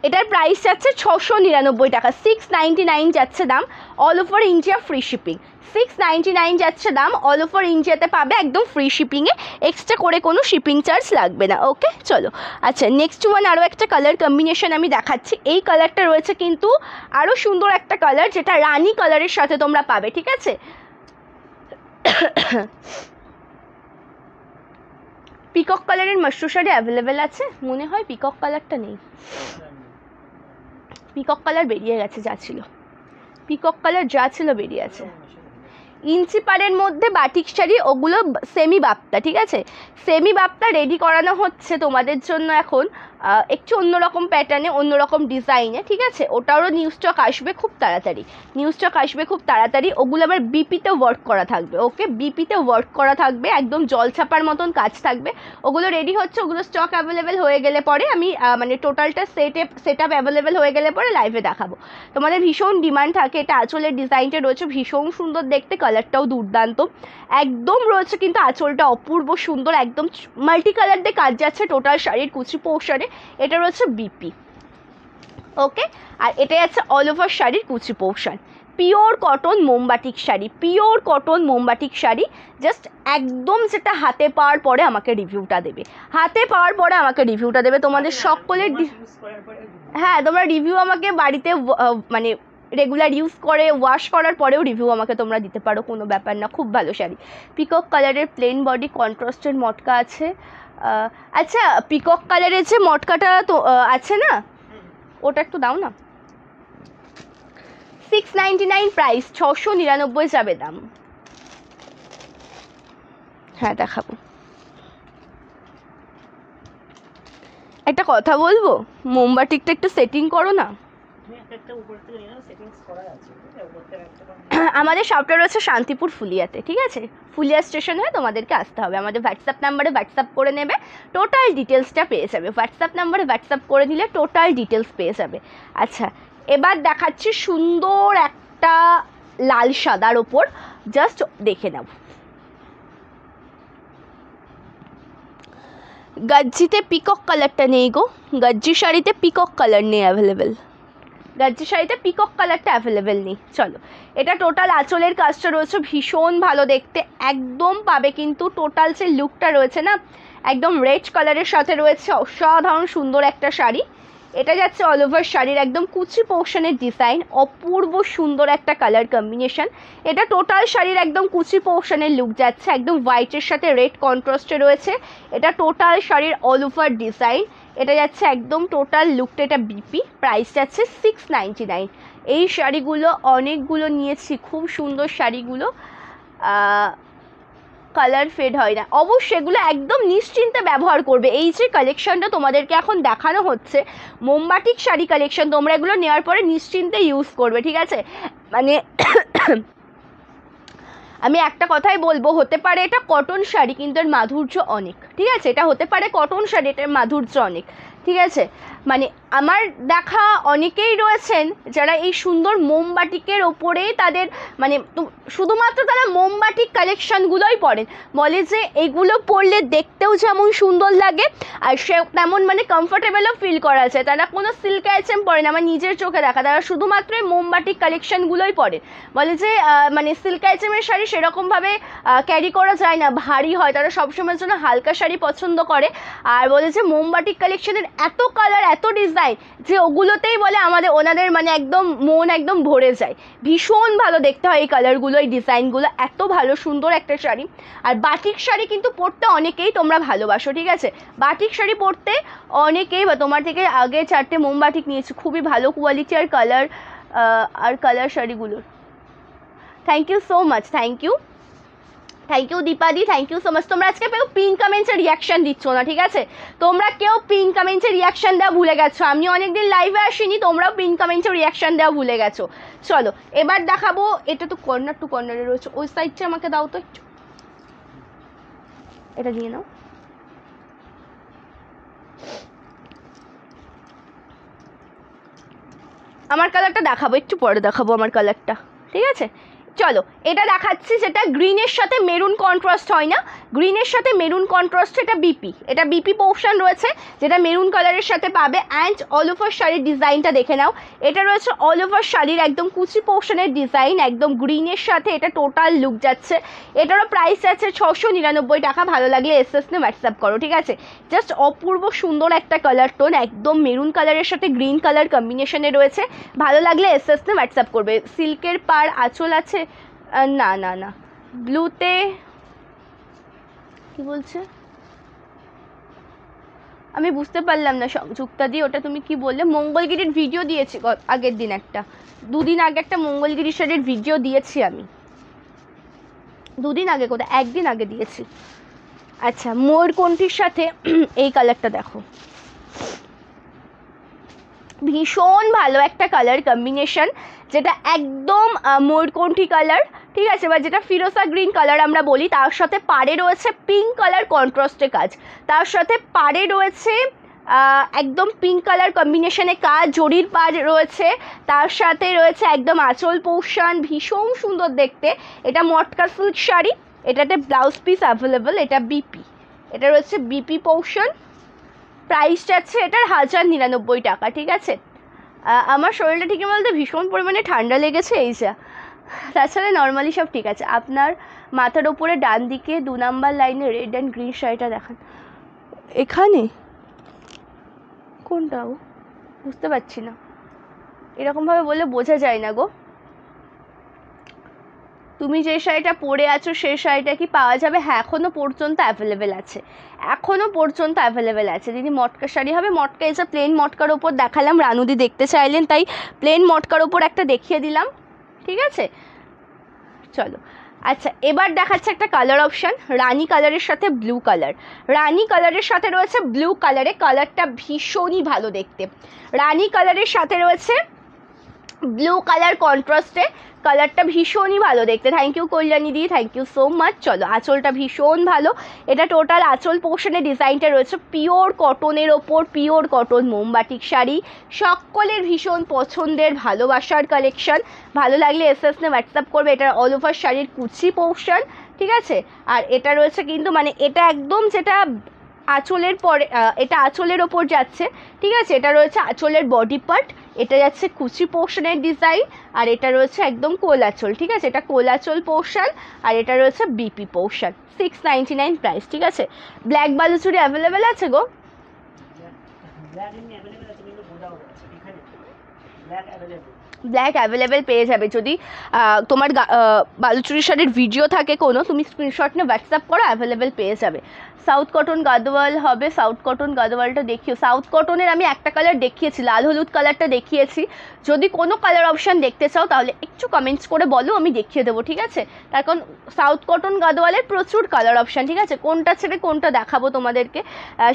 এটার প্রাইস যাচ্ছে 699 টাকা, 699 যাচ্ছে দাম, all over India free shipping, 699 যাচ্ছে দাম, অল ওভার ইন্ডিয়াতে পাবে একদম ফ্রি শিপিংয়ে, এক্সট্রা করে কোনো শিপিং চার্জ লাগবে না, ওকে। চলো আচ্ছা নেক্সট ওয়ান, আরও একটা কালার কম্বিনেশন আমি দেখাচ্ছি। এই কালারটা রয়েছে কিন্তু আরও সুন্দর একটা কালার, যেটা রানি কালারের সাথে তোমরা পাবে, ঠিক আছে। পিকক কালারের মাশরু শাড়ি অ্যাভেলেবেল আছে মনে হয়, পিকক কালারটা নেই, পিকক কালার বেরিয়ে গেছে, যা ছিল পিকক কালার যা ছিল বেরিয়ে আছে। ইঞ্চি পাড়ের মধ্যে বাটিক শাড়ি, ওগুলো সেমি বাপ্তা, ঠিক আছে, সেমি বাপ্তা রেডি করানো হচ্ছে তোমাদের জন্য এখন, একটু অন্যরকম প্যাটার্নে অন্যরকম ডিজাইনে, ঠিক আছে, ওটারও নিউ স্টক আসবে খুব তাড়াতাড়ি, নিউ স্টক আসবে খুব তাড়াতাড়ি। ওগুলো আবার বিপিতে ওয়ার্ক করা থাকবে, ওকে, বিপিতে ওয়ার্ক করা থাকবে, একদম জলছাপার মতন কাজ থাকবে, ওগুলো রেডি হচ্ছে, ওগুলো স্টক অ্যাভেলেবেল হয়ে গেলে পরে আমি মানে টোটালটা সেট আপ অ্যাভেলেবেল হয়ে গেলে পরে লাইভে দেখাবো। তোমাদের ভীষণ ডিমান্ড থাকে, এটা আঁচলের ডিজাইনটা রয়েছে ভীষণ সুন্দর দেখতে, কালারটাও দুর্দান্ত একদম রয়েছে, কিন্তু আঁচলটা অপূর্ব সুন্দর, একদম মাল্টি কালার দিয়ে কাজ যাচ্ছে টোটাল শাড়ির কুচি পোর্শনে, এটা রয়েছে বিপি, ওকে। আর এটা যাচ্ছে অল ওভার শাড়ির কুচি পোর্শন, পিওর কটন মোমবাটিক শাড়ি, পিওর কটন মোমবাটিক শাড়ি, জাস্ট একদম যেটা হাতে পাওয়ার পরে আমাকে রিভিউটা দেবে, হাতে পাওয়ার পরে আমাকে রিভিউটা দেবে, তোমাদের সকলের হ্যাঁ তোমরা রিভিউ আমাকে বাড়িতে মানে রেগুলার ইউজ করে ওয়াশ করার পরেও রিভিউ আমাকে তোমরা দিতে পারো, কোনো ব্যাপার না, খুব ভালো শাড়ি। পিকক কালারের প্লেন বডি, কন্ট্রাস্টের মটকা আছে, আচ্ছা পিকক কালারের যে মটকাটা তো আছে না, ওটা একটু দাও না। 699 প্রাইস, 699 যাবে দাম। হ্যাঁ দেখাবো। একটা কথা বলবো, মোমবাতিকটা একটু সেটিং করো না। আমাদের শপটা রয়েছে শান্তিপুর ফুলিয়াতে, ঠিক আছে? ফুলিয়া স্টেশন হয়ে তোমাদেরকে আসতে হবে। আমাদের হোয়াটসঅ্যাপ নাম্বারে হোয়াটসঅ্যাপ করে নেবে, টোটাল ডিটেলসটা পেয়ে যাবে। হোয়াটসঅ্যাপ নাম্বারে হোয়াটসঅ্যাপ করে নিলে টোটাল ডিটেলস পেয়ে যাবে। আচ্ছা এবার দেখাচ্ছি সুন্দর একটা লাল সাদার ওপর, জাস্ট দেখে নাও। গজ্জিতে পিকক কালারটা নেই গো, গজ্জি শাড়িতে পিকক কালার নেই অ্যাভেলেবেল, গজ্জি শাড়িতে পিকক কালারটা অ্যাভেলেবেল নেই। চলো, এটা টোটাল আঁচলের কাজটা রয়েছে ভীষণ ভালো দেখতে, একদম পাবে কিন্তু টোটাল যে লুকটা রয়েছে না, একদম রেড কালারের সাথে রয়েছে, অসাধারণ সুন্দর একটা শাড়ি। এটা যাচ্ছে অল ওভার শাড়ির একদম কুচি পোর্শনের ডিজাইন, অপূর্ব সুন্দর একটা কালার কম্বিনেশন। এটা টোটাল শাড়ির একদম কুচি পোর্শনের লুক যাচ্ছে, একদম হোয়াইটের সাথে রেড কন্ট্রাস্টে রয়েছে। এটা টোটাল শাড়ির অল ওভার ডিজাইন, এটা যাচ্ছে একদম টোটাল লুকটা। এটা বিপি, প্রাইস যাচ্ছে 699। এই শাড়িগুলো অনেকগুলো নিয়েছি, খুব সুন্দর শাড়িগুলো, কালার ফেড হয় না। অবশ্যই এগুলো একদম নিশ্চিন্তে ব্যবহার করবে। এই যে কালেকশনটা তোমাদেরকে এখন দেখানো হচ্ছে মোমবাটিক শাড়ি কালেকশন, তোমরা এগুলো নেওয়ার পরে নিশ্চিন্তে ইউজ করবে, ঠিক আছে? মানে আমি একটা কথাই বলবো, হতে পারে এটা কটন শাড়ি কিন্তু এর মাধুর্য অনেক, ঠিক আছে? এটা হতে পারে কটন শাড়ি, এটার মাধুর্য অনেক, ঠিক আছে? মানে আমার দেখা অনেকেই রয়েছেন যারা এই সুন্দর মোমবাটিকের ওপরেই তাদের মানে শুধুমাত্র তারা মোমবাটিক কালেকশানগুলোই পরেন, বলে যে এগুলো পরলে দেখতেও যেমন সুন্দর লাগে আর সে তেমন মানে কমফোর্টেবলও ফিল করা যায়। তারা কোনো সিল্ক আইটেম পরে না, আমার নিজের চোখে দেখা, তারা শুধুমাত্র এই মোমবাটিক কালেকশানগুলোই পরে। বলে যে মানে সিল্ক আইটেমের শাড়ি সেরকমভাবে ক্যারি করা যায় না, ভারী হয়, তারা সবসময়ের জন্য হালকা শাড়ি পছন্দ করে। আর বলে যে মোমবাটিক কালেকশনের এত কালার এত ডিজাইন যে ওগুলোতেই বলে ওনাদের মানে একদম মন একদম ভরে যায়, ভীষণ ভালো দেখতে হয় এই কালারগুলো, এই ডিজাইনগুলো, এত ভালো সুন্দর একটা শাড়ি। আর বাটিক শাড়ি কিন্তু পরতে অনেকেই তোমরা ভালোবাসো, ঠিক আছে? বাটিক শাড়ি পরতে অনেকেই, বা তোমার থেকে আগে 4টে মোমবাটিক নিয়েছি, খুবই ভালো কোয়ালিটি আর কালার শাড়িগুলোর। Thank you so much, thank you দীপাদি, থ্যাংক ইউ সো মাচ। তোমরা আজকে কেউ পিন কমেন্টসের রিয়াকশান দিচ্ছ না, ঠিক আছে? তোমরা কেউ পিন কমেন্টসের রিয়াকশান দেওয়া ভুলে গেছো। আমি অনেকদিন লাইভে আসিনি, তোমরাও পিন কমেন্টসের রিয়াকশান দেওয়া ভুলে গেছো। চলো এবার দেখাবো, এটা তো কর্নার টু কর্নারে রয়েছে, ওই সাইডটা আমাকে দাও তো একটু, এটা নিয়ে নাও। আমার কালারটা দেখাবো, একটু পরে দেখাবো আমার কালারটা, ঠিক আছে? চলো এটা দেখাচ্ছি, যেটা গ্রিনের সাথে মেরুন কন্ট্রাস্ট হয় না, গ্রিনের সাথে মেরুন কন্ট্রাস্ট, এটা বিপি, এটা বিপি পোর্শন রয়েছে যেটা মেরুন কালারের সাথে পাবে। অ্যান্ড অল ওভার শাড়ির ডিজাইনটা দেখে নাও, এটা রয়েছে অল ওভার শাড়ির একদম কুচি পোর্শনের ডিজাইন, একদম গ্রিনের সাথে এটা টোটাল লুক যাচ্ছে। এটারও প্রাইস আছে 699 টাকা। ভালো লাগলে এসএস নিয়ে হোয়াটসঅ্যাপ করো, ঠিক আছে? জাস্ট অপূর্ব সুন্দর একটা কালার টোন, একদম মেরুন কালারের সাথে গ্রিন কালার কম্বিনেশনে রয়েছে। ভালো লাগলে এসএস নিয়ে হোয়াটসঅ্যাপ করবে। সিল্কের পাড় আঁচল আছে, না না না, ব্লুতে কি বলছে আমি বুঝতে পারলাম না সংযুক্তা দি, ওটা তুমি কি বললে? মঙ্গলগিরির ভিডিও দিয়েছি আগের দিন, দুদিন আগে একটা মঙ্গলগিরি শাড়ির ভিডিও দিয়েছি আমি, দুদিন আগে, কোথায় একদিন আগে দিয়েছি। আচ্ছা ময়ূরকণ্ঠীর সাথে এই কালারটা দেখো, ভীষণ ভালো একটা কালার কম্বিনেশন, যেটা একদম ময়ূরকণ্ঠী কালার, ঠিক আছে? বা যেটা ফিরোজা গ্রিন কালার আমরা বলি, তার সাথে পাড়ে রয়েছে পিঙ্ক কালার কন্ট্রাস্টে কাজ, তার সাথে পাড়ে রয়েছে একদম পিঙ্ক কালার কম্বিনেশনে কাজ, জরির পাড় রয়েছে, তার সাথে রয়েছে একদম আঁচল পোর্শন, ভীষণ সুন্দর দেখতে। এটা মটকা সিল্ক শাড়ি, এটাতে ব্লাউজ পিস অ্যাভেলেবল, এটা বিপি, এটা রয়েছে বিপি পোর্শন। প্রাইস যাচ্ছে এটার 1099 টাকা, ঠিক আছে? আমার শরীরটা ঠিকই বলতে ভীষণ পরিমাণে ঠান্ডা লেগেছে, এই যা, তাছাড়া নর্মালি সব ঠিক আছে। আপনার মাথার ওপরে ডান দিকে 2 নাম্বার লাইনে রেড অ্যান্ড গ্রিন শাড়িটা দেখান, এখানে কোনটা গো বুঝতে পারছি না, এরকমভাবে বললে বোঝা যায় না গো। তুমি যে শাড়িটা পরে আছো সেই শাড়িটা কি পাওয়া যাবে? হ্যাঁ, এখনও পর্যন্ত অ্যাভেলেবেল আছে, এখনও পর্যন্ত অ্যাভেলেবেল আছে দিদি। মটকা শাড়ি হবে, মটকা এসে প্লেন মটকার ওপর দেখালাম, রানুদি দেখতে চাইলেন তাই প্লেন মটকার ওপর একটা দেখিয়ে দিলাম, ঠিক আছে? চলো, আচ্ছা এবার দেখাচ্ছে একটা কালার অপশান, রানি কালারের সাথে ব্লু কালার। রানি কালারের সাথে রয়েছে ব্লু কালারে, কালারটা ভীষণই ভালো দেখতে। রানি কালারের সাথে রয়েছে ব্লু কালার কন্ট্রাস্টে, কালারটা ভীষণই ভালো দেখতে। থ্যাংক ইউ কল্যাণী দি, থ্যাংক ইউ সো মাচ। চলো, আঁচলটা ভীষণ ভালো, এটা টোটাল আঁচল পোর্শনের ডিজাইনটা রয়েছে পিওর কটনের ওপর, পিওর কটন মোমবাটিক শাড়ি, সকলের ভীষণ পছন্দের ভালোবাসার কালেকশন। ভালো লাগলে এসএস নে হোয়াটসঅ্যাপ করবে। এটা অল ওভার শাড়ির কুচি পোর্শন, ঠিক আছে? আর এটা রয়েছে কিন্তু মানে এটা একদম যেটা আঁচলের পরে, এটা আঁচলের ওপর যাচ্ছে, ঠিক আছে? এটা রয়েছে আঁচলের বডি পার্ট, এটা যাচ্ছে কুচি পোর্শনের ডিজাইন, আর এটা রয়েছে একদম কোলাচল, ঠিক আছে? এটা কোলাচল পোর্শন, আর এটা রয়েছে বিপি পোর্শন। 699 প্রাইস, ঠিক আছে? ব্ল্যাক বালুচুরি অ্যাভেলেবেল আছে গো? ব্ল্যাক অ্যাভেলেবেল পেয়ে যাবে। যদি তোমার বালুচুরি শাড়ির ভিডিও থাকে কোনো, তুমি স্ক্রিনশট নিয়ে হোয়াটসঅ্যাপ করো, অ্যাভেলেবেল পেয়ে যাবে। সাউথ কটন গাদোয়াল হবে, সাউথ কটন গাদোয়ালটা দেখিও। সাউথ কটনের আমি একটা কালার দেখিয়েছি, লাল হলুদ কালারটা দেখিয়েছি। যদি কোনো কালার অপশান দেখতে চাও তাহলে একটু কমেন্টস করে বলো, আমি দেখিয়ে দেবো, ঠিক আছে? তার কারণ সাউথ কটন গাদোয়ালের প্রচুর কালার অপশান, ঠিক আছে? কোনটা ছেড়ে কোনটা দেখাবো তোমাদেরকে,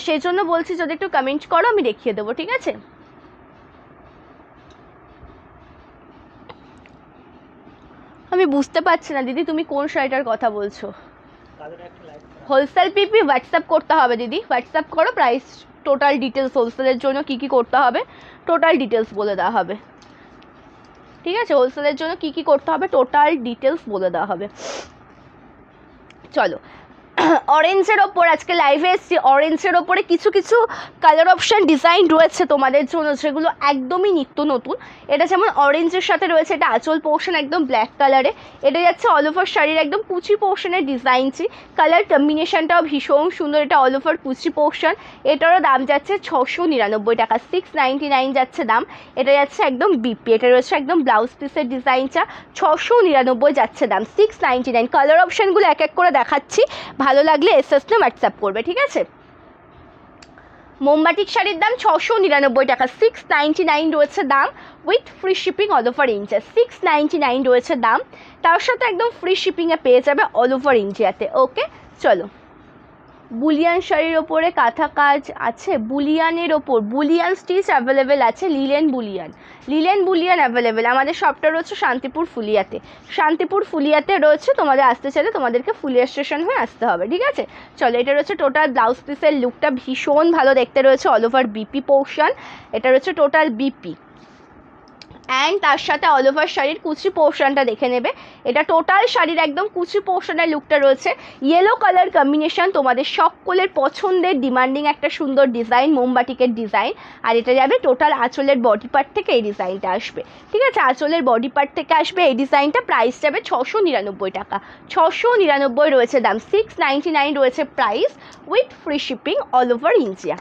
সেই জন্য বলছি যদি একটু কমেন্ট করো আমি দেখিয়ে দেবো, ঠিক আছে? আমি বুঝতে পারছি না দিদি তুমি কোন শাড়িটার কথা বলছো। হোলসেল পিপি হোয়াটসঅ্যাপ করতে হবে দিদি, হোয়াটসঅ্যাপ করো, প্রাইস টোটাল ডিটেলস, হোলসেলের জন্য কী কী করতে হবে টোটাল ডিটেলস বলে দেওয়া হবে, ঠিক আছে? হোলসেলের জন্য কী কী করতে হবে টোটাল ডিটেলস বলে দেওয়া হবে। চলো, অরেঞ্জের ওপর আজকে লাইভে এসেছি, অরেঞ্জের ওপরে কিছু কিছু কালার অপশান ডিজাইন রয়েছে তোমাদের জন্য যেগুলো একদমই নিত্য নতুন। এটা যেমন অরেঞ্জের সাথে রয়েছে, এটা আঁচল পোর্শন একদম ব্ল্যাক কালারে, এটা যাচ্ছে অল ওভার শাড়ির একদম কুচি পোর্শনের ডিজাইনছি, কালার কম্বিনেশনটাও ভীষণ সুন্দর। এটা অল ওভার কুচি পোর্শন, এটারও দাম যাচ্ছে 699 টাকা, 699 যাচ্ছে দাম। এটা যাচ্ছে একদম বিপি, এটা রয়েছে একদম ব্লাউজ পিসের ডিজাইনটা, 699 যাচ্ছে দাম, 699। কালার অপশানগুলো এক এক করে দেখাচ্ছি, ভালো লাগলে এসএস নে হোয়াটসঅ্যাপ করবে, ঠিক আছে? মোমবাটিক শাড়ির দাম 699 টাকা, 699 রয়েছে দাম, with free shipping all over India. 699 রয়েছে দাম, তার সাথে একদম ফ্রি শিপিংয়ে পেয়ে যাবে অল ওভার ইন্ডিয়াতে। ওকে, চলো, বুলিয়ান শাড়ির ওপরে কাঁথা কাজ আছে, বুলিয়ানের ওপর বুলিয়ান স্টিচ অ্যাভেলেবেল আছে, লিলেন বুলিয়ান অ্যাভেলেবেল। আমাদের শপটা রয়েছে শান্তিপুর ফুলিয়াতে, শান্তিপুর ফুলিয়াতে রয়েছে, তোমাদের আসতে চাইলে তোমাদেরকে ফুলিয়া স্টেশন হয়ে আসতে হবে, ঠিক আছে? চলো, এটা রয়েছে টোটাল ব্লাউজ পিসের লুকটা ভীষণ ভালো দেখতে রয়েছে, অল ওভার বিপি পোর্শন, এটা রয়েছে টোটাল বিপি, অ্যান্ড তার সাথে অল ওভার শাড়ির কুচি পোর্শনটা দেখে নেবে। এটা টোটাল শাড়ির একদম কুচি পোর্শনের লুকটা রয়েছে, ইয়েলো কালার কম্বিনেশন, তোমাদের সকলের পছন্দের ডিমান্ডিং একটা সুন্দর ডিজাইন, মোমবাটিকের ডিজাইন। আর এটা যাবে টোটাল আঁচলের বডি পার্ট থেকে এই ডিজাইনটা আসবে, ঠিক আছে? আঁচলের বডি পার্ট থেকে আসবে এই ডিজাইনটা, প্রাইস যাবে 699 টাকা, 699 রয়েছে দাম, 699 রয়েছে price, with free shipping all over India.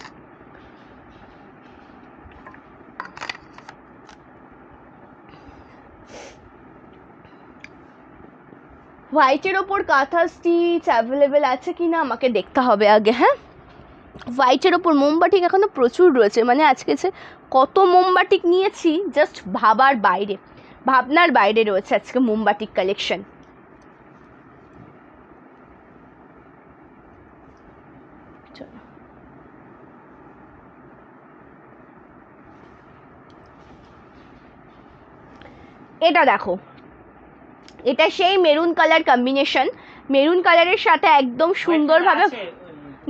হোয়াইটের ওপর কাঁথা স্টিচ অ্যাভেলেবেল আছে কি না আমাকে দেখতে হবে আগে, হ্যাঁ? হোয়াইটের ওপর মোমবাটিক এখনও প্রচুর রয়েছে, মানে আজকে যে কত মোমবাটিক নিয়েছি জাস্ট ভাবার বাইরে, ভাবনার বাইরে রয়েছে আজকে মোমবাটিক কালেকশন। এটা দেখো, এটা সেই মেরুন কালার কম্বিনেশন, মেরুন কালারের সাথে একদম সুন্দরভাবে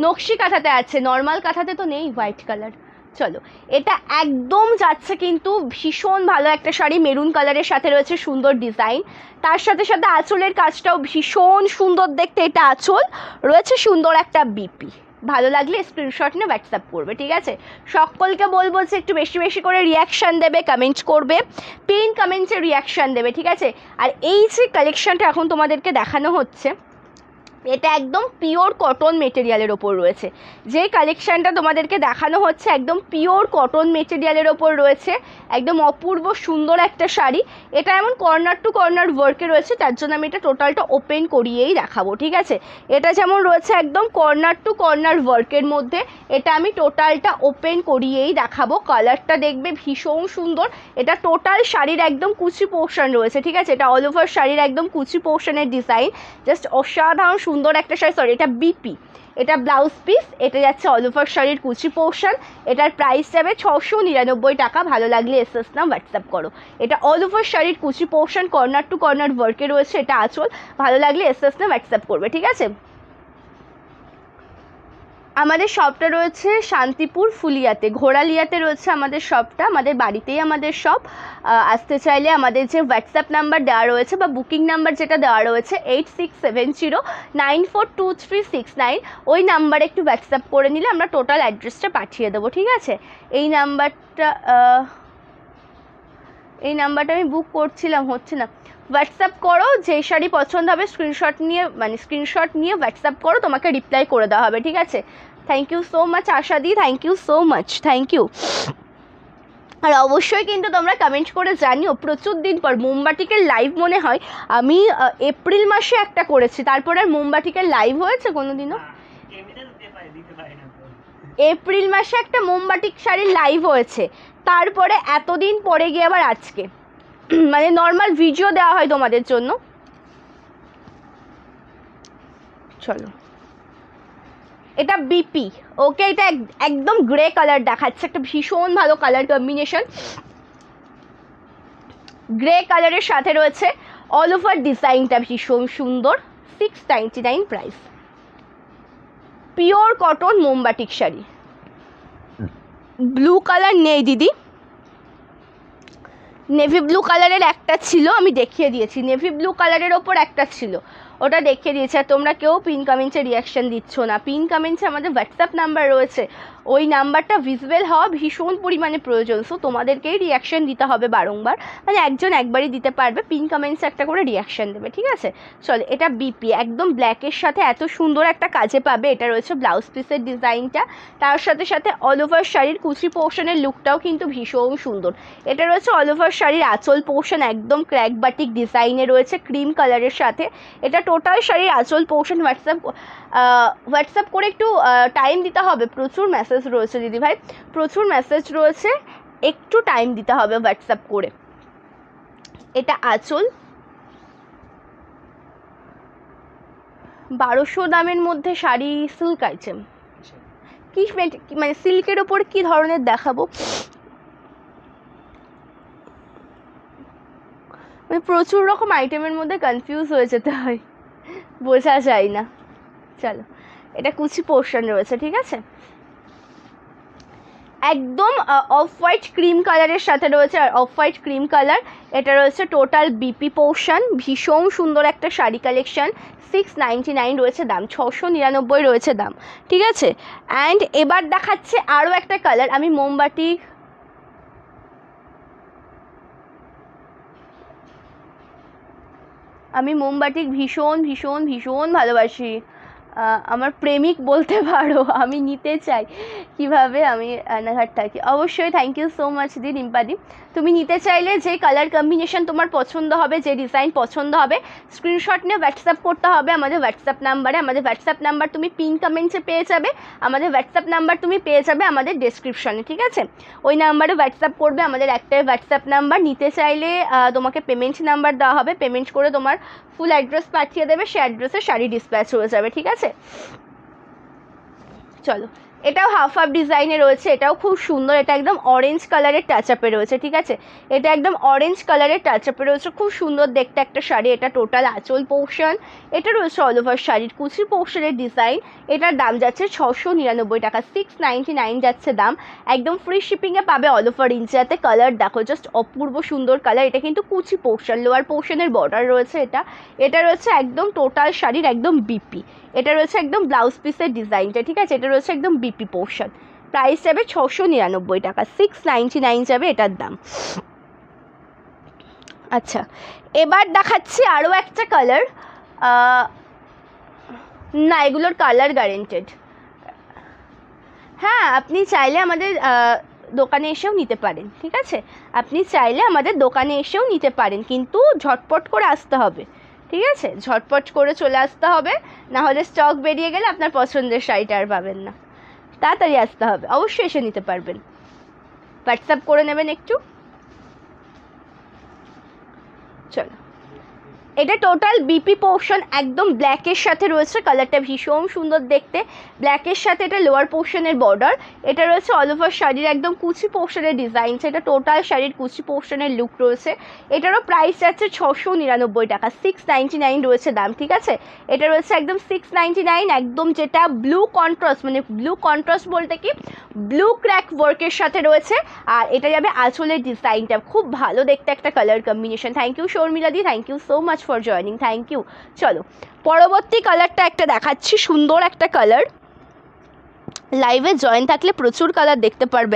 নকশি কাঁথাতে আছে, নর্মাল কাঁথাতে তো নেই হোয়াইট কালার। চলো, এটা একদম যাচ্ছে কিন্তু ভীষণ ভালো একটা শাড়ি, মেরুন কালারের সাথে রয়েছে সুন্দর ডিজাইন, তার সাথে সাথে আঁচলের কাজটাও ভীষণ সুন্দর দেখতে, এটা আঁচল রয়েছে সুন্দর একটা বিপি। ভালো লাগলে স্ক্রিনশট নিয়ে হোয়াটসঅ্যাপ করবে, ঠিক আছে? সকলকে বলবো যে একটু বেশি বেশি করে রিয়াকশান দেবে, কমেন্টস করবে, পিন কমেন্টসে রিয়াকশান দেবে, ঠিক আছে? আর এই যে কালেকশানটা এখন তোমাদেরকে দেখানো হচ্ছে, এটা একদম পিওর কটন মেটেরিয়ালের ওপর রয়েছে। যে কালেকশানটা তোমাদেরকে দেখানো হচ্ছে একদম পিওর কটন মেটেরিয়ালের ওপর রয়েছে, একদম অপূর্ব সুন্দর একটা শাড়ি। এটা এমন কর্নার টু কর্নার ওয়ার্কে রয়েছে, তার জন্য আমি এটা টোটালটা ওপেন করিয়েই দেখাবো, ঠিক আছে। এটা যেমন রয়েছে একদম কর্নার টু কর্নার ওয়ার্কের মধ্যে, এটা আমি টোটালটা ওপেন করিয়েই দেখাবো। কালারটা দেখবে ভীষণ সুন্দর। এটা টোটাল শাড়ির একদম কুচি পোর্শন রয়েছে, ঠিক আছে। এটা অল ওভার শাড়ির একদম কুচি পোর্শনের ডিজাইন, জাস্ট অসাধারণ সুন্দর একটা শাড়ি। সরি, এটা বিপি, এটা ব্লাউজ পিস, এটা যাচ্ছে অল ওভার শাড়ির কুচি পোর্শন। এটার প্রাইস যাবে 699 টাকা। ভালো লাগলে এসএস নাম হোয়াটসঅ্যাপ করো। এটা অল ওভার শাড়ির কুচি পোর্শন, কর্নার টু কর্নার ওয়ার্কে রয়েছে, এটা আঁচল। ভালো লাগলে এসএস নাম হোয়াটসঅ্যাপ করবে, ঠিক আছে। আমাদের শপটা রয়েছে শান্তিপুর ফুলিয়াতে, ঘোড়ালিয়াতে রয়েছে আমাদের শপটা। আমাদের বাড়িতেই আমাদের শপ। আসতে চাইলে আমাদের যে হোয়াটসঅ্যাপ নাম্বার দেওয়া রয়েছে বা বুকিং নাম্বার যেটা দেওয়া রয়েছে 8670942369, ওই নাম্বারে একটু হোয়াটসঅ্যাপ করে নিলে আমরা টোটাল অ্যাড্রেসটা পাঠিয়ে দেবো, ঠিক আছে। এই নাম্বারটা আমি বুক করছিলাম, হচ্ছে না। হোয়াটসঅ্যাপ করো, যে শাড়ি পছন্দ হবে স্ক্রিনশট নিয়ে হোয়াটসঅ্যাপ করো, তোমাকে রিপ্লাই করে দেওয়া হবে, ঠিক আছে। থ্যাংক ইউ সো মাচ আশাদি, thank you so much, thank you. আর অবশ্যই কিন্তু তোমরা কমেন্ট করে জানিও, প্রচুর দিন পর মোমবাটিকের লাইভ মনে হয় আমি এপ্রিল মাসে একটা করেছি, তারপর আর মোমবাটিকের লাইভ হয়েছে কোনোদিনও। এপ্রিল মাসে একটা মোমবাটিক শাড়ির লাইভ হয়েছে, তারপরে এতদিন পরে গিয়ে আবার আজকে মানে নর্মাল ভিডিও দেওয়া হয় তোমাদের জন্য। চলো, এটা বিপি, ওকে। এটা একদম গ্রে কালার দেখাচ্ছে, একটা ভীষণ ভালো কালার কম্বিনেশন। গ্রে কালারের সাথে রয়েছে অল ওভার ডিজাইনটা ভীষণ সুন্দর। 699 প্রাইস, পিওর কটন মোমবাটিক শাড়ি। ব্লু কালার নেই দিদি, নেভি ব্লু কালারের একটা ছিল, আমি দেখিয়ে দিয়েছি। নেভি ব্লু কালারের ওপর একটা ছিল, ওটা দেখিয়ে দিয়েছে। আর তোমরা কেউ পিন কমেন্টসে রিয়াকশান দিচ্ছ না। পিন কমেন্টসে আমাদের হোয়াটসঅ্যাপ নাম্বার রয়েছে, ওই নাম্বারটা ভিজিবল হওয়া ভীষণ পরিমাণে প্রয়োজন। সো তোমাদেরকেই রিয়াকশান দিতে হবে বারংবার, মানে একজন একবারই দিতে পারবে। পিন কমেন্টসে একটা করে রিয়াকশান দেবে, ঠিক আছে। চলো, এটা বিপি একদম ব্ল্যাকের সাথে এত সুন্দর একটা কাজে পাবে। এটা রয়েছে ব্লাউজ পিসের ডিজাইনটা, তার সাথে সাথে অল ওভার শাড়ির কুচি পোর্শনের লুকটাও কিন্তু ভীষণ সুন্দর। এটা রয়েছে অল ওভার শাড়ির আঁচল পোর্শন, একদম ক্র্যাক বাটিক ডিজাইনে রয়েছে ক্রিম কালারের সাথে। এটা টোটাল শাড়ির আঁচল পোর্শন। হোয়াটসঅ্যাপ করে একটু টাইম দিতে হবে, প্রচুর মেসেজ রয়েছে দিদি ভাই, প্রচুর মেসেজ রয়েছে, একটু টাইম দিতে হবে হোয়াটসঅ্যাপ করে। এটা আঁচল, 1200 দামের মধ্যে শাড়ি, সিল্ক আইটেম। কি মানে সিল্কের ওপর কি ধরনের দেখাবো, মানে প্রচুর রকম আইটেমের মধ্যে কনফিউজ হয়ে যেতে হয়, বোঝা যায় না। চলো, এটা কুচি পোর্শন রয়েছে, ঠিক আছে। একদম অফ হোয়াইট ক্রিম কালারের সাথে রয়েছে, আর অফ হোয়াইট ক্রিম কালার। এটা রয়েছে টোটাল বিপি পোর্শন, ভীষণ সুন্দর একটা শাড়ি কালেকশন। 699 রয়েছে দাম, 699 রয়েছে দাম, ঠিক আছে। অ্যান্ড এবার দেখাচ্ছে আরও একটা কালার। আমি মোমবাটিক ভীষণ ভীষণ ভীষণ ভালোবাসি, আমার প্রেমিক বলতে পারো। আমি নিতে চাই, কিভাবে আমি রানাঘাট থাকি। অবশ্যই, থ্যাংক ইউ সো মাচ দি রিম্পাদি। তুমি নিতে চাইলে যে কালার কম্বিনেশন তোমার পছন্দ হবে, যে ডিজাইন পছন্দ হবে, স্ক্রিনশট নিয়ে হোয়াটসঅ্যাপ করতে হবে আমাদের হোয়াটসঅ্যাপ নাম্বারে। আমাদের হোয়াটসঅ্যাপ নাম্বার তুমি পিন কমেন্টসে পেয়ে যাবে, আমাদের হোয়াটসঅ্যাপ নাম্বার তুমি পেয়ে যাবে আমাদের ডেসক্রিপশনে, ঠিক আছে। ওই নাম্বারে হোয়াটসঅ্যাপ করবে, আমাদের একটাই হোয়াটসঅ্যাপ নাম্বার। নিতে চাইলে তোমাকে পেমেন্ট নাম্বার দেওয়া হবে, পেমেন্ট করে তোমার ফুল অ্যাড্রেস পাঠিয়ে দেবে, সে অ্যাড্রেসে শাড়ি ডিসপ্যাচ হয়ে যাবে, ঠিক আছে। চলো, এটাও হাফ হাফ ডিজাইনে রয়েছে, এটাও খুব সুন্দর। এটা একদম অরেঞ্জ কালারের টাচ আপে রয়েছে, ঠিক আছে। এটা একদম অরেঞ্জ কালারের টাচ আপে রয়েছে, খুব সুন্দর দেখতে একটা শাড়ি। এটা টোটাল আঁচল পোর্শন, এটা রয়েছে অল ওভার শাড়ির কুচি পোর্শনের ডিজাইন। এটার দাম যাচ্ছে 699 টাকা, 699 যাচ্ছে দাম। একদম ফ্রি শিপিংয়ে পাবে অল ওভার ইন্ডিয়াতে। কালার দেখো, জাস্ট অপূর্ব সুন্দর কালার। এটা কিন্তু কুচি পোর্শন, লোয়ার পোর্শনের বর্ডার রয়েছে। এটা রয়েছে একদম টোটাল শাড়ির একদম বিপি। এটা রয়েছে একদম ব্লাউজ পিসের ডিজাইনটা, ঠিক আছে। এটা রয়েছে একদম বিপি পোর্শন, প্রাইস যাবে 699 টাকা, 699 যাবে এটার দাম। আচ্ছা, এবার দেখাচ্ছি আরও একটা কালার। না, এগুলোর কালার গ্যারেন্টেড। হ্যাঁ, আপনি চাইলে আমাদের দোকানে এসেও নিতে পারেন, ঠিক আছে? আপনি চাইলে আমাদের দোকানে এসেও নিতে পারেন, কিন্তু ঝটপট করে আসতে হবে, ঠিক আছে? ঝটপট করে চলে আসতে হবে, না হলে স্টক বেরিয়ে গেলে আপনার পছন্দের শাড়িটা আর পাবেন না। তাড়াতাড়ি আসতে হবে, অবশ্যই এসে নিতে পারবেন। হোয়াটসঅ্যাপ করে নেবেন একটু। চলো, এটা টোটাল বিপি পোর্শন, একদম ব্ল্যাকের সাথে রয়েছে, কালারটা ভীষণ সুন্দর দেখতে। ব্ল্যাকের সাথে এটা লোয়ার পোর্শনের বর্ডার, এটা রয়েছে অল ওভার শাড়ির একদম কুচি পোর্শনের ডিজাইন, এটা টোটাল শাড়ির কুচি পোর্শনের লুক রয়েছে। এটারও প্রাইস যাচ্ছে 699 টাকা, 699 রয়েছে দাম, ঠিক আছে? এটা রয়েছে একদম 699, একদম যেটা ব্লু কন্ট্রাস্ট, মানে ব্লু কন্ট্রাস্ট বলতে কি ব্লু ক্র্যাক ওয়ার্কের সাথে রয়েছে। আর এটা যাবে আঁচলের ডিজাইনটা, খুব ভালো দেখতে একটা colour combination. Thank you Sharmila দি, thank you so much for joining, thank you. চলো, পরবর্তী কালারটা একটা দেখাচ্ছি, সুন্দর একটা কালার। লাইভে জয়েন থাকলে প্রচুর কালার দেখতে পারবে,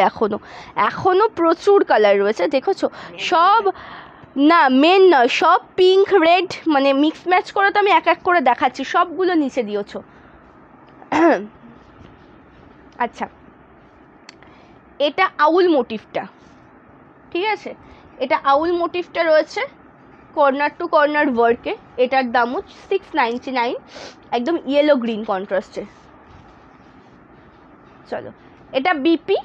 এখনও প্রচুর কালার রয়েছে, দেখেছো? সব না, মেন নয়, সব পিঙ্ক রেড, মানে মিক্স ম্যাচ করে তো আমি এক এক করে দেখাচ্ছি, সবগুলো নিচে দিয়েছো। আচ্ছা, এটা আউল মোটিভটা, ঠিক আছে? এটা আউল মোটিভটা রয়েছে কর্নার টু কর্নার ওয়ার্কে। এটার দামও 699, একদম ইয়েলো গ্রিন কন্ট্রাস্টে। চলো, এটা বিপি,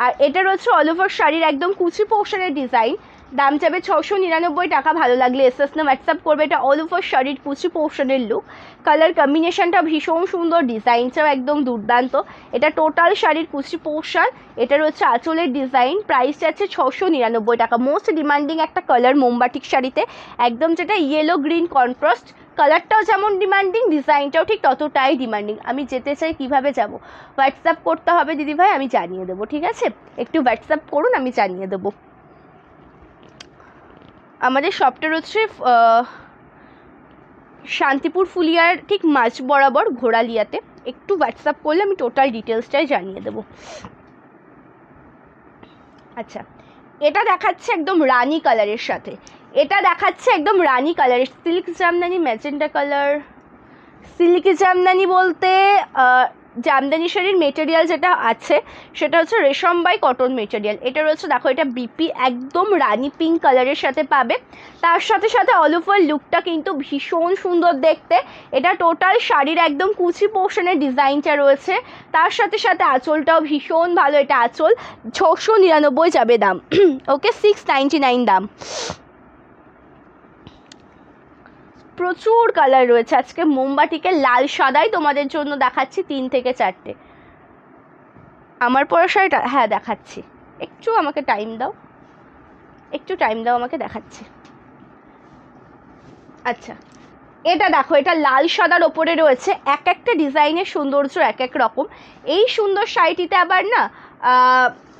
আর এটা রয়েছে অল ওভার শাড়ির একদম কুচি পোর্শনের ডিজাইন, দাম যাবে 699 টাকা। ভালো লাগলে এসএস না হোয়াটসঅ্যাপ করবে। এটা অল ওভার শাড়ির কুচি পোর্শনের লুক, কালার কম্বিনেশনটা ভীষণ সুন্দর, ডিজাইনটাও একদম দুর্দান্ত। এটা টোটাল শাড়ির কুচি পোর্শন, এটা রয়েছে আঁচলের ডিজাইন, প্রাইস আছে 699 টাকা। মোস্ট ডিমান্ডিং একটা কালার মোমবাটিক শাড়িতে, একদম যেটা ইয়েলো গ্রিন কন্ট্রাস্ট, কালারটাও যেমন ডিমান্ডিং, ডিজাইনটাও ঠিক ততটাই ডিমান্ডিং। আমি যেতে চাই, কিভাবে যাব? হোয়াটসঅ্যাপ করতে হবে দিদিভাই, আমি জানিয়ে দেবো, ঠিক আছে? একটু হোয়াটসঅ্যাপ করুন, আমি জানিয়ে দেবো। আমাদের শপটা রয়েছে শান্তিপুর ফুলিয়ার ঠিক মাঝ বরাবর ঘোড়ালিয়াতে। একটু হোয়াটসঅ্যাপ করলে আমি টোটাল ডিটেলসটাই জানিয়ে দেবো। আচ্ছা, এটা দেখাচ্ছে একদম রানি কালারের সাথে, এটা দেখাচ্ছে একদম রানি কালারের silk Jamdani magenta colour. Silky Jamdani বলতে জামদানি শাড়ির মেটেরিয়াল যেটা আছে সেটা হচ্ছে রেশম বাই কটন মেটেরিয়াল। এটা রয়েছে, দেখো, এটা বিপি, একদম রানি পিঙ্ক কালারের সাথে পাবে। তার সাথে সাথে অল ওভার লুকটা কিন্তু ভীষণ সুন্দর দেখতে। এটা টোটাল শাড়ির একদম কুচি পোর্শনের ডিজাইনটা রয়েছে, তার সাথে সাথে আঁচলটাও ভীষণ ভালো। এটা আঁচল 699 যাবে দাম, ওকে, 699 দাম। প্রচুর কালার রয়েছে আজকে মোমবাটিকে, লাল সাদাই তোমাদের জন্য দেখাচ্ছি 3 থেকে 4টে। আমার পরা শাড়িটা, হ্যাঁ দেখাচ্ছি, একটু আমাকে টাইম দাও, একটু টাইম দাও, আমাকে দেখাচ্ছি। আচ্ছা, এটা দেখো, এটা লাল সাদার ওপরে রয়েছে, এক একটা ডিজাইনের সৌন্দর্য এক এক রকম। এই সুন্দর শাড়িটিতে আবার না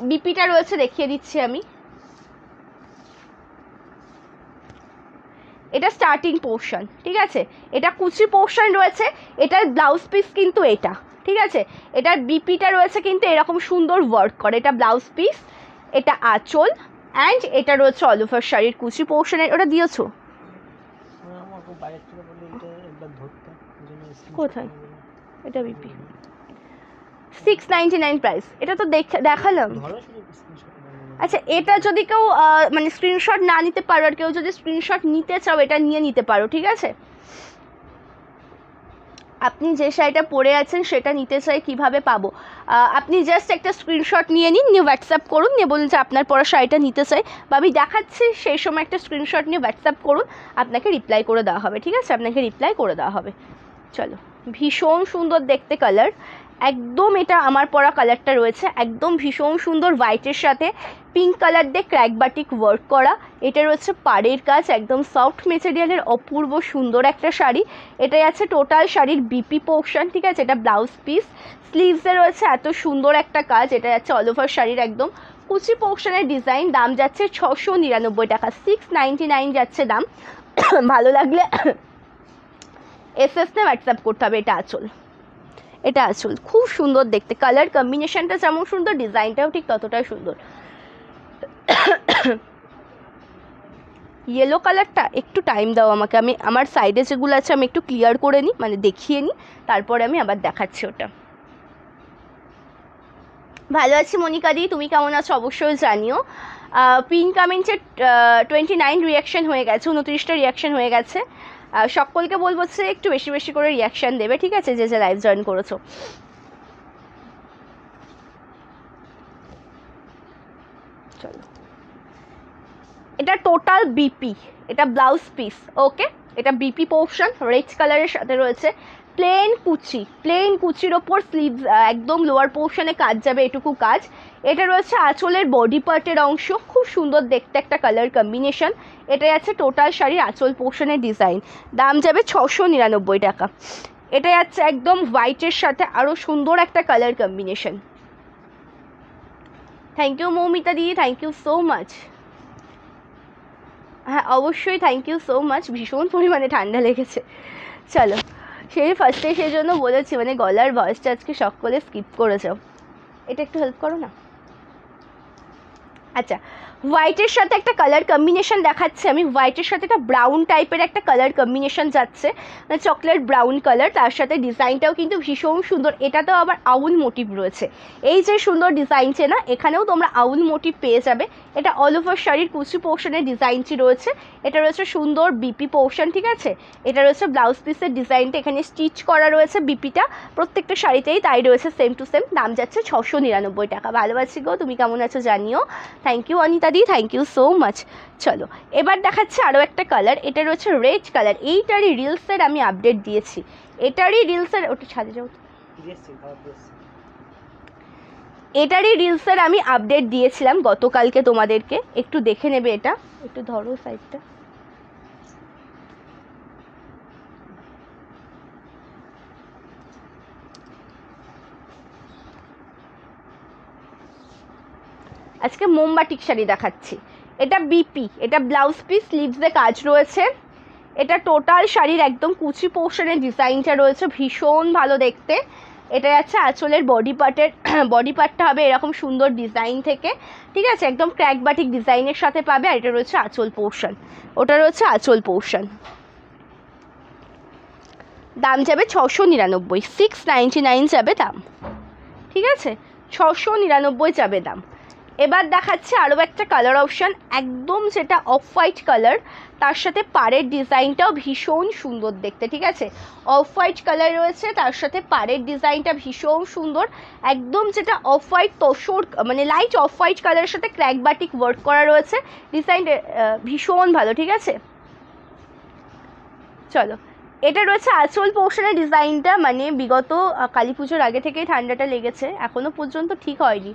বিপিটা রয়েছে, দেখিয়ে দিচ্ছি আমি। এটা স্টার্টিং পোর্শন, ঠিক আছে? এটা কুচি পোর্শন রয়েছে, এটার ব্লাউজ পিস কিন্তু এটা, ঠিক আছে? এটার বিপিটা রয়েছে কিন্তু এরকম সুন্দর ওয়ার্ক করে, এটা ব্লাউজ পিস, এটা আঁচল, অ্যান্ড এটা রয়েছে অল ওভার শাড়ির কুচি পোর্শনের। ওটা দিয়েছো কোথায়? এটা বিপি 699 প্রাইস, এটা তো দেখালাম। আচ্ছা, এটা যদি কেউ মানে স্ক্রিনশট না নিতে পারো, আর কেউ যদি স্ক্রিনশট নিতে চাও, এটা নিয়ে নিতে পারো, ঠিক আছে? আপনি যে শাড়িটা পরে আছেন সেটা নিতে চাই, কিভাবে পাবো? আপনি জাস্ট একটা স্ক্রিনশট নিয়ে নিন, নিয়ে হোয়াটসঅ্যাপ করুন, নিয়ে বলুন যে আপনার পরা শাড়িটা নিতে চাই, বা আমি দেখাচ্ছি সেই সময় একটা স্ক্রিনশট নিয়ে হোয়াটসঅ্যাপ করুন, আপনাকে রিপ্লাই করে দেওয়া হবে, ঠিক আছে? আপনাকে রিপ্লাই করে দেওয়া হবে। চলো, ভীষণ সুন্দর দেখতে কালার, একদম এটা আমার পরা কালারটা রয়েছে, একদম ভীষণ সুন্দর হোয়াইটের সাথে পিঙ্ক কালার দিয়ে ক্র্যাক বাটিক ওয়ার্ক করা। এটা রয়েছে পাড়ের কাজ, একদম সফট মেটেরিয়ালের অপূর্ব সুন্দর একটা শাড়ি। এটাই আছে টোটাল শাড়ির বিপি পোর্শন, ঠিক আছে? এটা ব্লাউজ পিস, স্লিভসে রয়েছে এত সুন্দর একটা কাজ। এটা যাচ্ছে অল ওভার শাড়ির একদম কুচি পোর্শনের ডিজাইন, দাম যাচ্ছে 699 টাকা, 699 যাচ্ছে দাম। ভালো লাগলে এসএস নে হোয়াটসঅ্যাপ করতে হবে। এটা আঁচল, এটা আঁচল, খুব সুন্দর দেখতে, কালার কম্বিনেশনটা যেমন সুন্দর, ডিজাইনটাও ঠিক ততটাই সুন্দর। ইয়েলো কালারটা একটু টাইম দাও আমাকে, আমি আমার সাইডে যেগুলো আছে আমি একটু ক্লিয়ার করে নিই, মানে দেখিয়ে নিই, তারপরে আমি আবার দেখাচ্ছি ওটা। ভালো আছি মনিকাদি, তুমি কেমন আছো অবশ্যই জানিও। পিন কমেন্টসের 29 রিয়াকশন হয়ে গেছে, 29টা রিয়াকশন হয়ে গেছে। সকলকে বলবো যে একটু বেশি বেশি করে রিয়াকশান দেবে, ঠিক আছে, যে যে লাইভ জয়েন করেছো। চলো, এটা টোটাল বিপি, এটা ব্লাউজ পিস, ওকে, এটা বিপি পোর্শন রেড কালারের সাথে রয়েছে। প্লেন কুচির ওপর স্লিভস, একদম লোয়ার পোর্শনে কাজ যাবে, এটুকু কাজ। এটা রয়েছে আঁচলের বডি পার্টের অংশ, খুব সুন্দর দেখতে একটা কালার কম্বিনেশন। এটাই আছে টোটাল শাড়ির আঁচল পোর্শনের ডিজাইন। দাম যাবে 699 টাকা। এটা যাচ্ছে একদম হোয়াইটের সাথে আরও সুন্দর একটা colour combination. Thank you Moumita দি, থ্যাংক ইউ সো মাচ। হ্যাঁ অবশ্যই, থ্যাংক ইউ সো মাচ। ভীষণ পরিমাণে ঠান্ডা লেগেছে। চলো, সেই ফার্স্টে সেই জন্য বলেছি, মানে গলার ভয়েসটা আজকে সকলে স্কিপ করেছো। এটা একটু হেল্প করো না। আচ্ছা, হোয়াইটের সাথে একটা কালার কম্বিনেশন দেখাচ্ছে আমি। হোয়াইটের সাথে একটা ব্রাউন টাইপের একটা কালার কম্বিনেশন যাচ্ছে, মানে চকলেট ব্রাউন কালার। তার সাথে ডিজাইনটাও কিন্তু ভীষণ সুন্দর। এটাতেও আবার আউল মোটিভ রয়েছে। এই যে সুন্দর ডিজাইনছে না, এখানেও তোমরা আউল মোটিভ পেয়ে যাবে। এটা অল ওভার শাড়ির কুচি পোর্শনের ডিজাইনটি রয়েছে। এটা রয়েছে সুন্দর বিপি পোর্শন, ঠিক আছে। এটা রয়েছে ব্লাউজ পিসের ডিজাইনটা, এখানে স্টিচ করা রয়েছে বিপিটা, প্রত্যেকটা শাড়িতেই তাই রয়েছে, সেম টু সেম। দাম যাচ্ছে 699 টাকা। ভালোবাসি গো, তুমি কেমন আছো জানিও। থ্যাংক ইউ অনিতা দি, থ্যাংক ইউ সো মাচ। চলো, এবার দেখাচ্ছে আরও একটা কালার। এটা রয়েছে রেড কালার। এইটারই রিলসের আমি আপডেট দিয়েছি, এটারই রিলসের, ওটা ছাদে যাও তো। এটারই রিলসের আমি আপডেট দিয়েছিলাম গতকালকে তোমাদেরকে, একটু দেখে নেবে। এটা একটু ধরো সাইডটা। আজকে মোমবাটিক শাড়ি দেখাচ্ছি। এটা বিপি, এটা ব্লাউজ পিস, স্লিভসে কাজ রয়েছে। এটা টোটাল শাড়ির একদম কুচি পোর্শনের ডিজাইনটা রয়েছে, ভীষণ ভালো দেখতে। এটা যাচ্ছে আঁচলের বডি পার্টটা হবে এরকম সুন্দর ডিজাইন থেকে, ঠিক আছে, একদম ক্র্যাক বাটিক ডিজাইনের সাথে পাবে। আর এটা রয়েছে আঁচল পোর্শন, ওটা রয়েছে আঁচল পোর্শন। দাম যাবে 699, 699 যাবে দাম, ঠিক আছে, 699 যাবে দাম। এবার দেখাচ্ছে আরও একটা কালার অপশান, একদম যেটা অফ হোয়াইট কালার, তার সাথে পাড়ের ডিজাইনটাও ভীষণ সুন্দর দেখতে, ঠিক আছে। অফ হোয়াইট কালার রয়েছে, তার সাথে পাড়ের ডিজাইনটা ভীষণ সুন্দর, একদম যেটা অফ হোয়াইট তোষর, মানে লাইট অফ হোয়াইট কালারের সাথে ক্র্যাক বাটিক ওয়ার্ক করা রয়েছে। ডিজাইনটা ভীষণ ভালো, ঠিক আছে। চলো, এটা রয়েছে আঁচল পোর্শনের ডিজাইনটা, মানে বিগত কালী পুজোর আগে থেকেই ঠান্ডাটা লেগেছে, এখনও পর্যন্ত ঠিক হয়নি।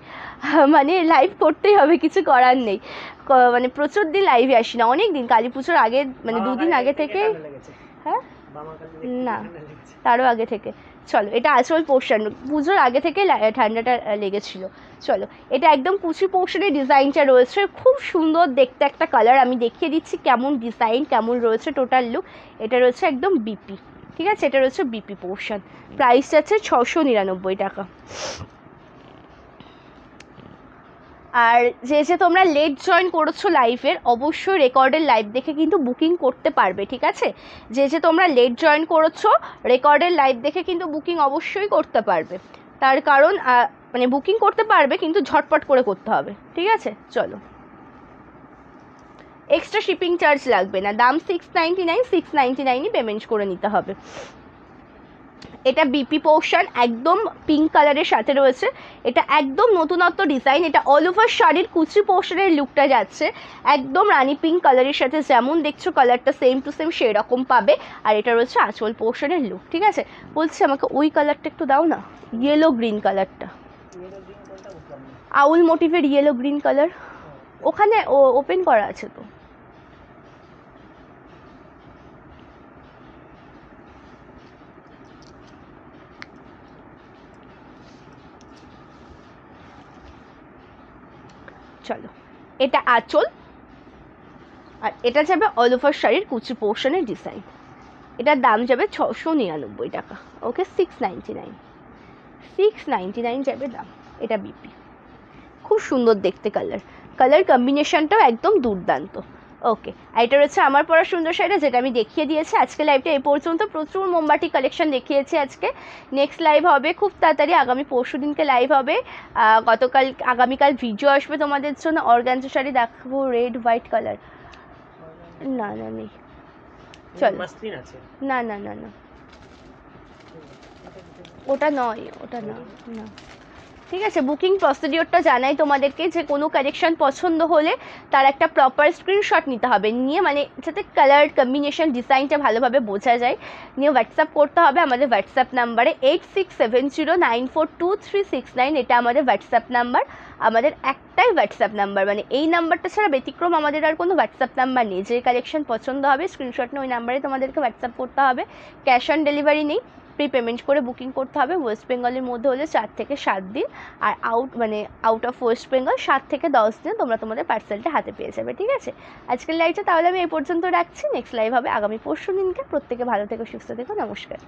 মানে লাইভ করতেই হবে, কিছু করার নেই। মানে প্রচুর দিন লাইভে আসি না, অনেক দিন, কালী পুজোর আগে, মানে দুদিন আগে থেকে। হ্যাঁ না, তারও আগে থেকে। চলো, এটা আঁচল পোর্শন, পুজোর আগে থেকে ঠান্ডাটা লেগেছিল। চলো, এটা একদম কুচি পোর্শনের ডিজাইনটা রয়েছে, খুব সুন্দর দেখতে একটা কালার। আমি দেখিয়ে দিচ্ছি কেমন ডিজাইন, কেমন রয়েছে টোটাল লুক। এটা রয়েছে একদম বিপি, ঠিক আছে, এটা রয়েছে বিপি পোর্শন। প্রাইস আছে 699 টাকা। আর যে তোমরা লেট জয়েন করেছো লাইভের, অবশ্যই রেকর্ডের লাইভ দেখে কিন্তু বুকিং করতে পারবে, ঠিক আছে। যে তোমরা লেট জয়েন করেছো, রেকর্ডের লাইভ দেখে কিন্তু বুকিং অবশ্যই করতে পারবে। তার কারণ মানে বুকিং করতে পারবে, কিন্তু ঝটপট করে করতে হবে, ঠিক আছে। চলো, এক্সট্রা শিপিং চার্জ লাগবে না, দাম 699, 699ই পেমেন্ট করে নিতে হবে। এটা বিপি পোর্শন, একদম পিঙ্ক কালারের সাথে রয়েছে। এটা একদম নতুনত্ব ডিজাইন, এটা অল ওভার শাড়ির কুচি পোর্শনের লুকটা যাচ্ছে, একদম রানি পিঙ্ক কালারের সাথে যেমন দেখছো কালারটা সেম টু সেম সেরকম পাবে। আর এটা রয়েছে আঁচল পোর্শনের লুক, ঠিক আছে। বলছি আমাকে ওই কালারটা একটু দাও না, ইয়েলো গ্রিন কালারটা, আউল মোটিভের ইয়েলো গ্রিন কালার, ওখানে ওপেন করা আছে তো। চলো, এটা আঁচল, আর এটা যাবে অল ওভার শাড়ির কুচি পোর্শনের ডিজাইন। এটার দাম যাবে 699 টাকা, ওকে, 699 যাবে দাম। এটা বিপি, খুব সুন্দর দেখতে কালার কম্বিনেশনটাও একদম দুর্দান্ত। ওকে, এটা হচ্ছে আমার পরা সুন্দর শাড়িটা, যেটা আমি দেখিয়ে দিয়েছি। আজকে লাইভটা এই পর্যন্ত, প্রচুর মোমবাটি কালেকশন দেখিয়েছি আজকে। নেক্সট লাইভ হবে খুব তাড়াতাড়ি, আগামী পরশু দিনকে লাইভ হবে। আগামীকাল ভিডিও আসবে তোমাদের জন্য। অর্গানজা শাড়ি দেখাবো, রেড হোয়াইট কালার। না না নেই, চলো। মাসলিন আছে? না না না না, ওটা নয়, ওটা না না। ঠিক আছে, বুকিং প্রসিডিওরটা জানাই তোমাদেরকে, যে কোনো কালেকশন পছন্দ হলে তার একটা প্রপার স্ক্রিনশট নিতে হবে, নিয়ে মানে যাতে কালার কম্বিনেশন ডিজাইনটা ভালোভাবে বোঝা যায়, নিয়ে হোয়াটসঅ্যাপ করতে হবে আমাদের হোয়াটসঅ্যাপ নাম্বারে 8670942369। এটা আমাদের হোয়াটসঅ্যাপ নাম্বার, আমাদের একটাই হোয়াটসঅ্যাপ নাম্বার, মানে এই নাম্বারটা ছাড়া ব্যতিক্রম আমাদের আর কোনো হোয়াটসঅ্যাপ নাম্বার নেই। যে কালেকশন পছন্দ হবে স্ক্রিনশট নিয়ে ওই নাম্বারে তোমাদেরকে হোয়াটসঅ্যাপ করতে হবে। ক্যাশ অন ডেলিভারি নেই, প্রি পেমেন্ট করে বুকিং করতে হবে। ওয়েস্ট বেঙ্গলের মধ্যে হলে 4 থেকে 7 দিন, আর আউট অফ ওয়েস্ট বেঙ্গল 7 থেকে 10 দিন তোমরা তোমাদের পার্সেলটা হাতে পেয়ে যাবে। ঠিক আছে, আজকের লাইভটা তাহলে আমি এই পর্যন্ত রাখছি। নেক্সট লাইভ হবে আগামী পরশু দিনকে। প্রত্যেকে ভালো থেকো, সুস্থ থেকো, নমস্কার।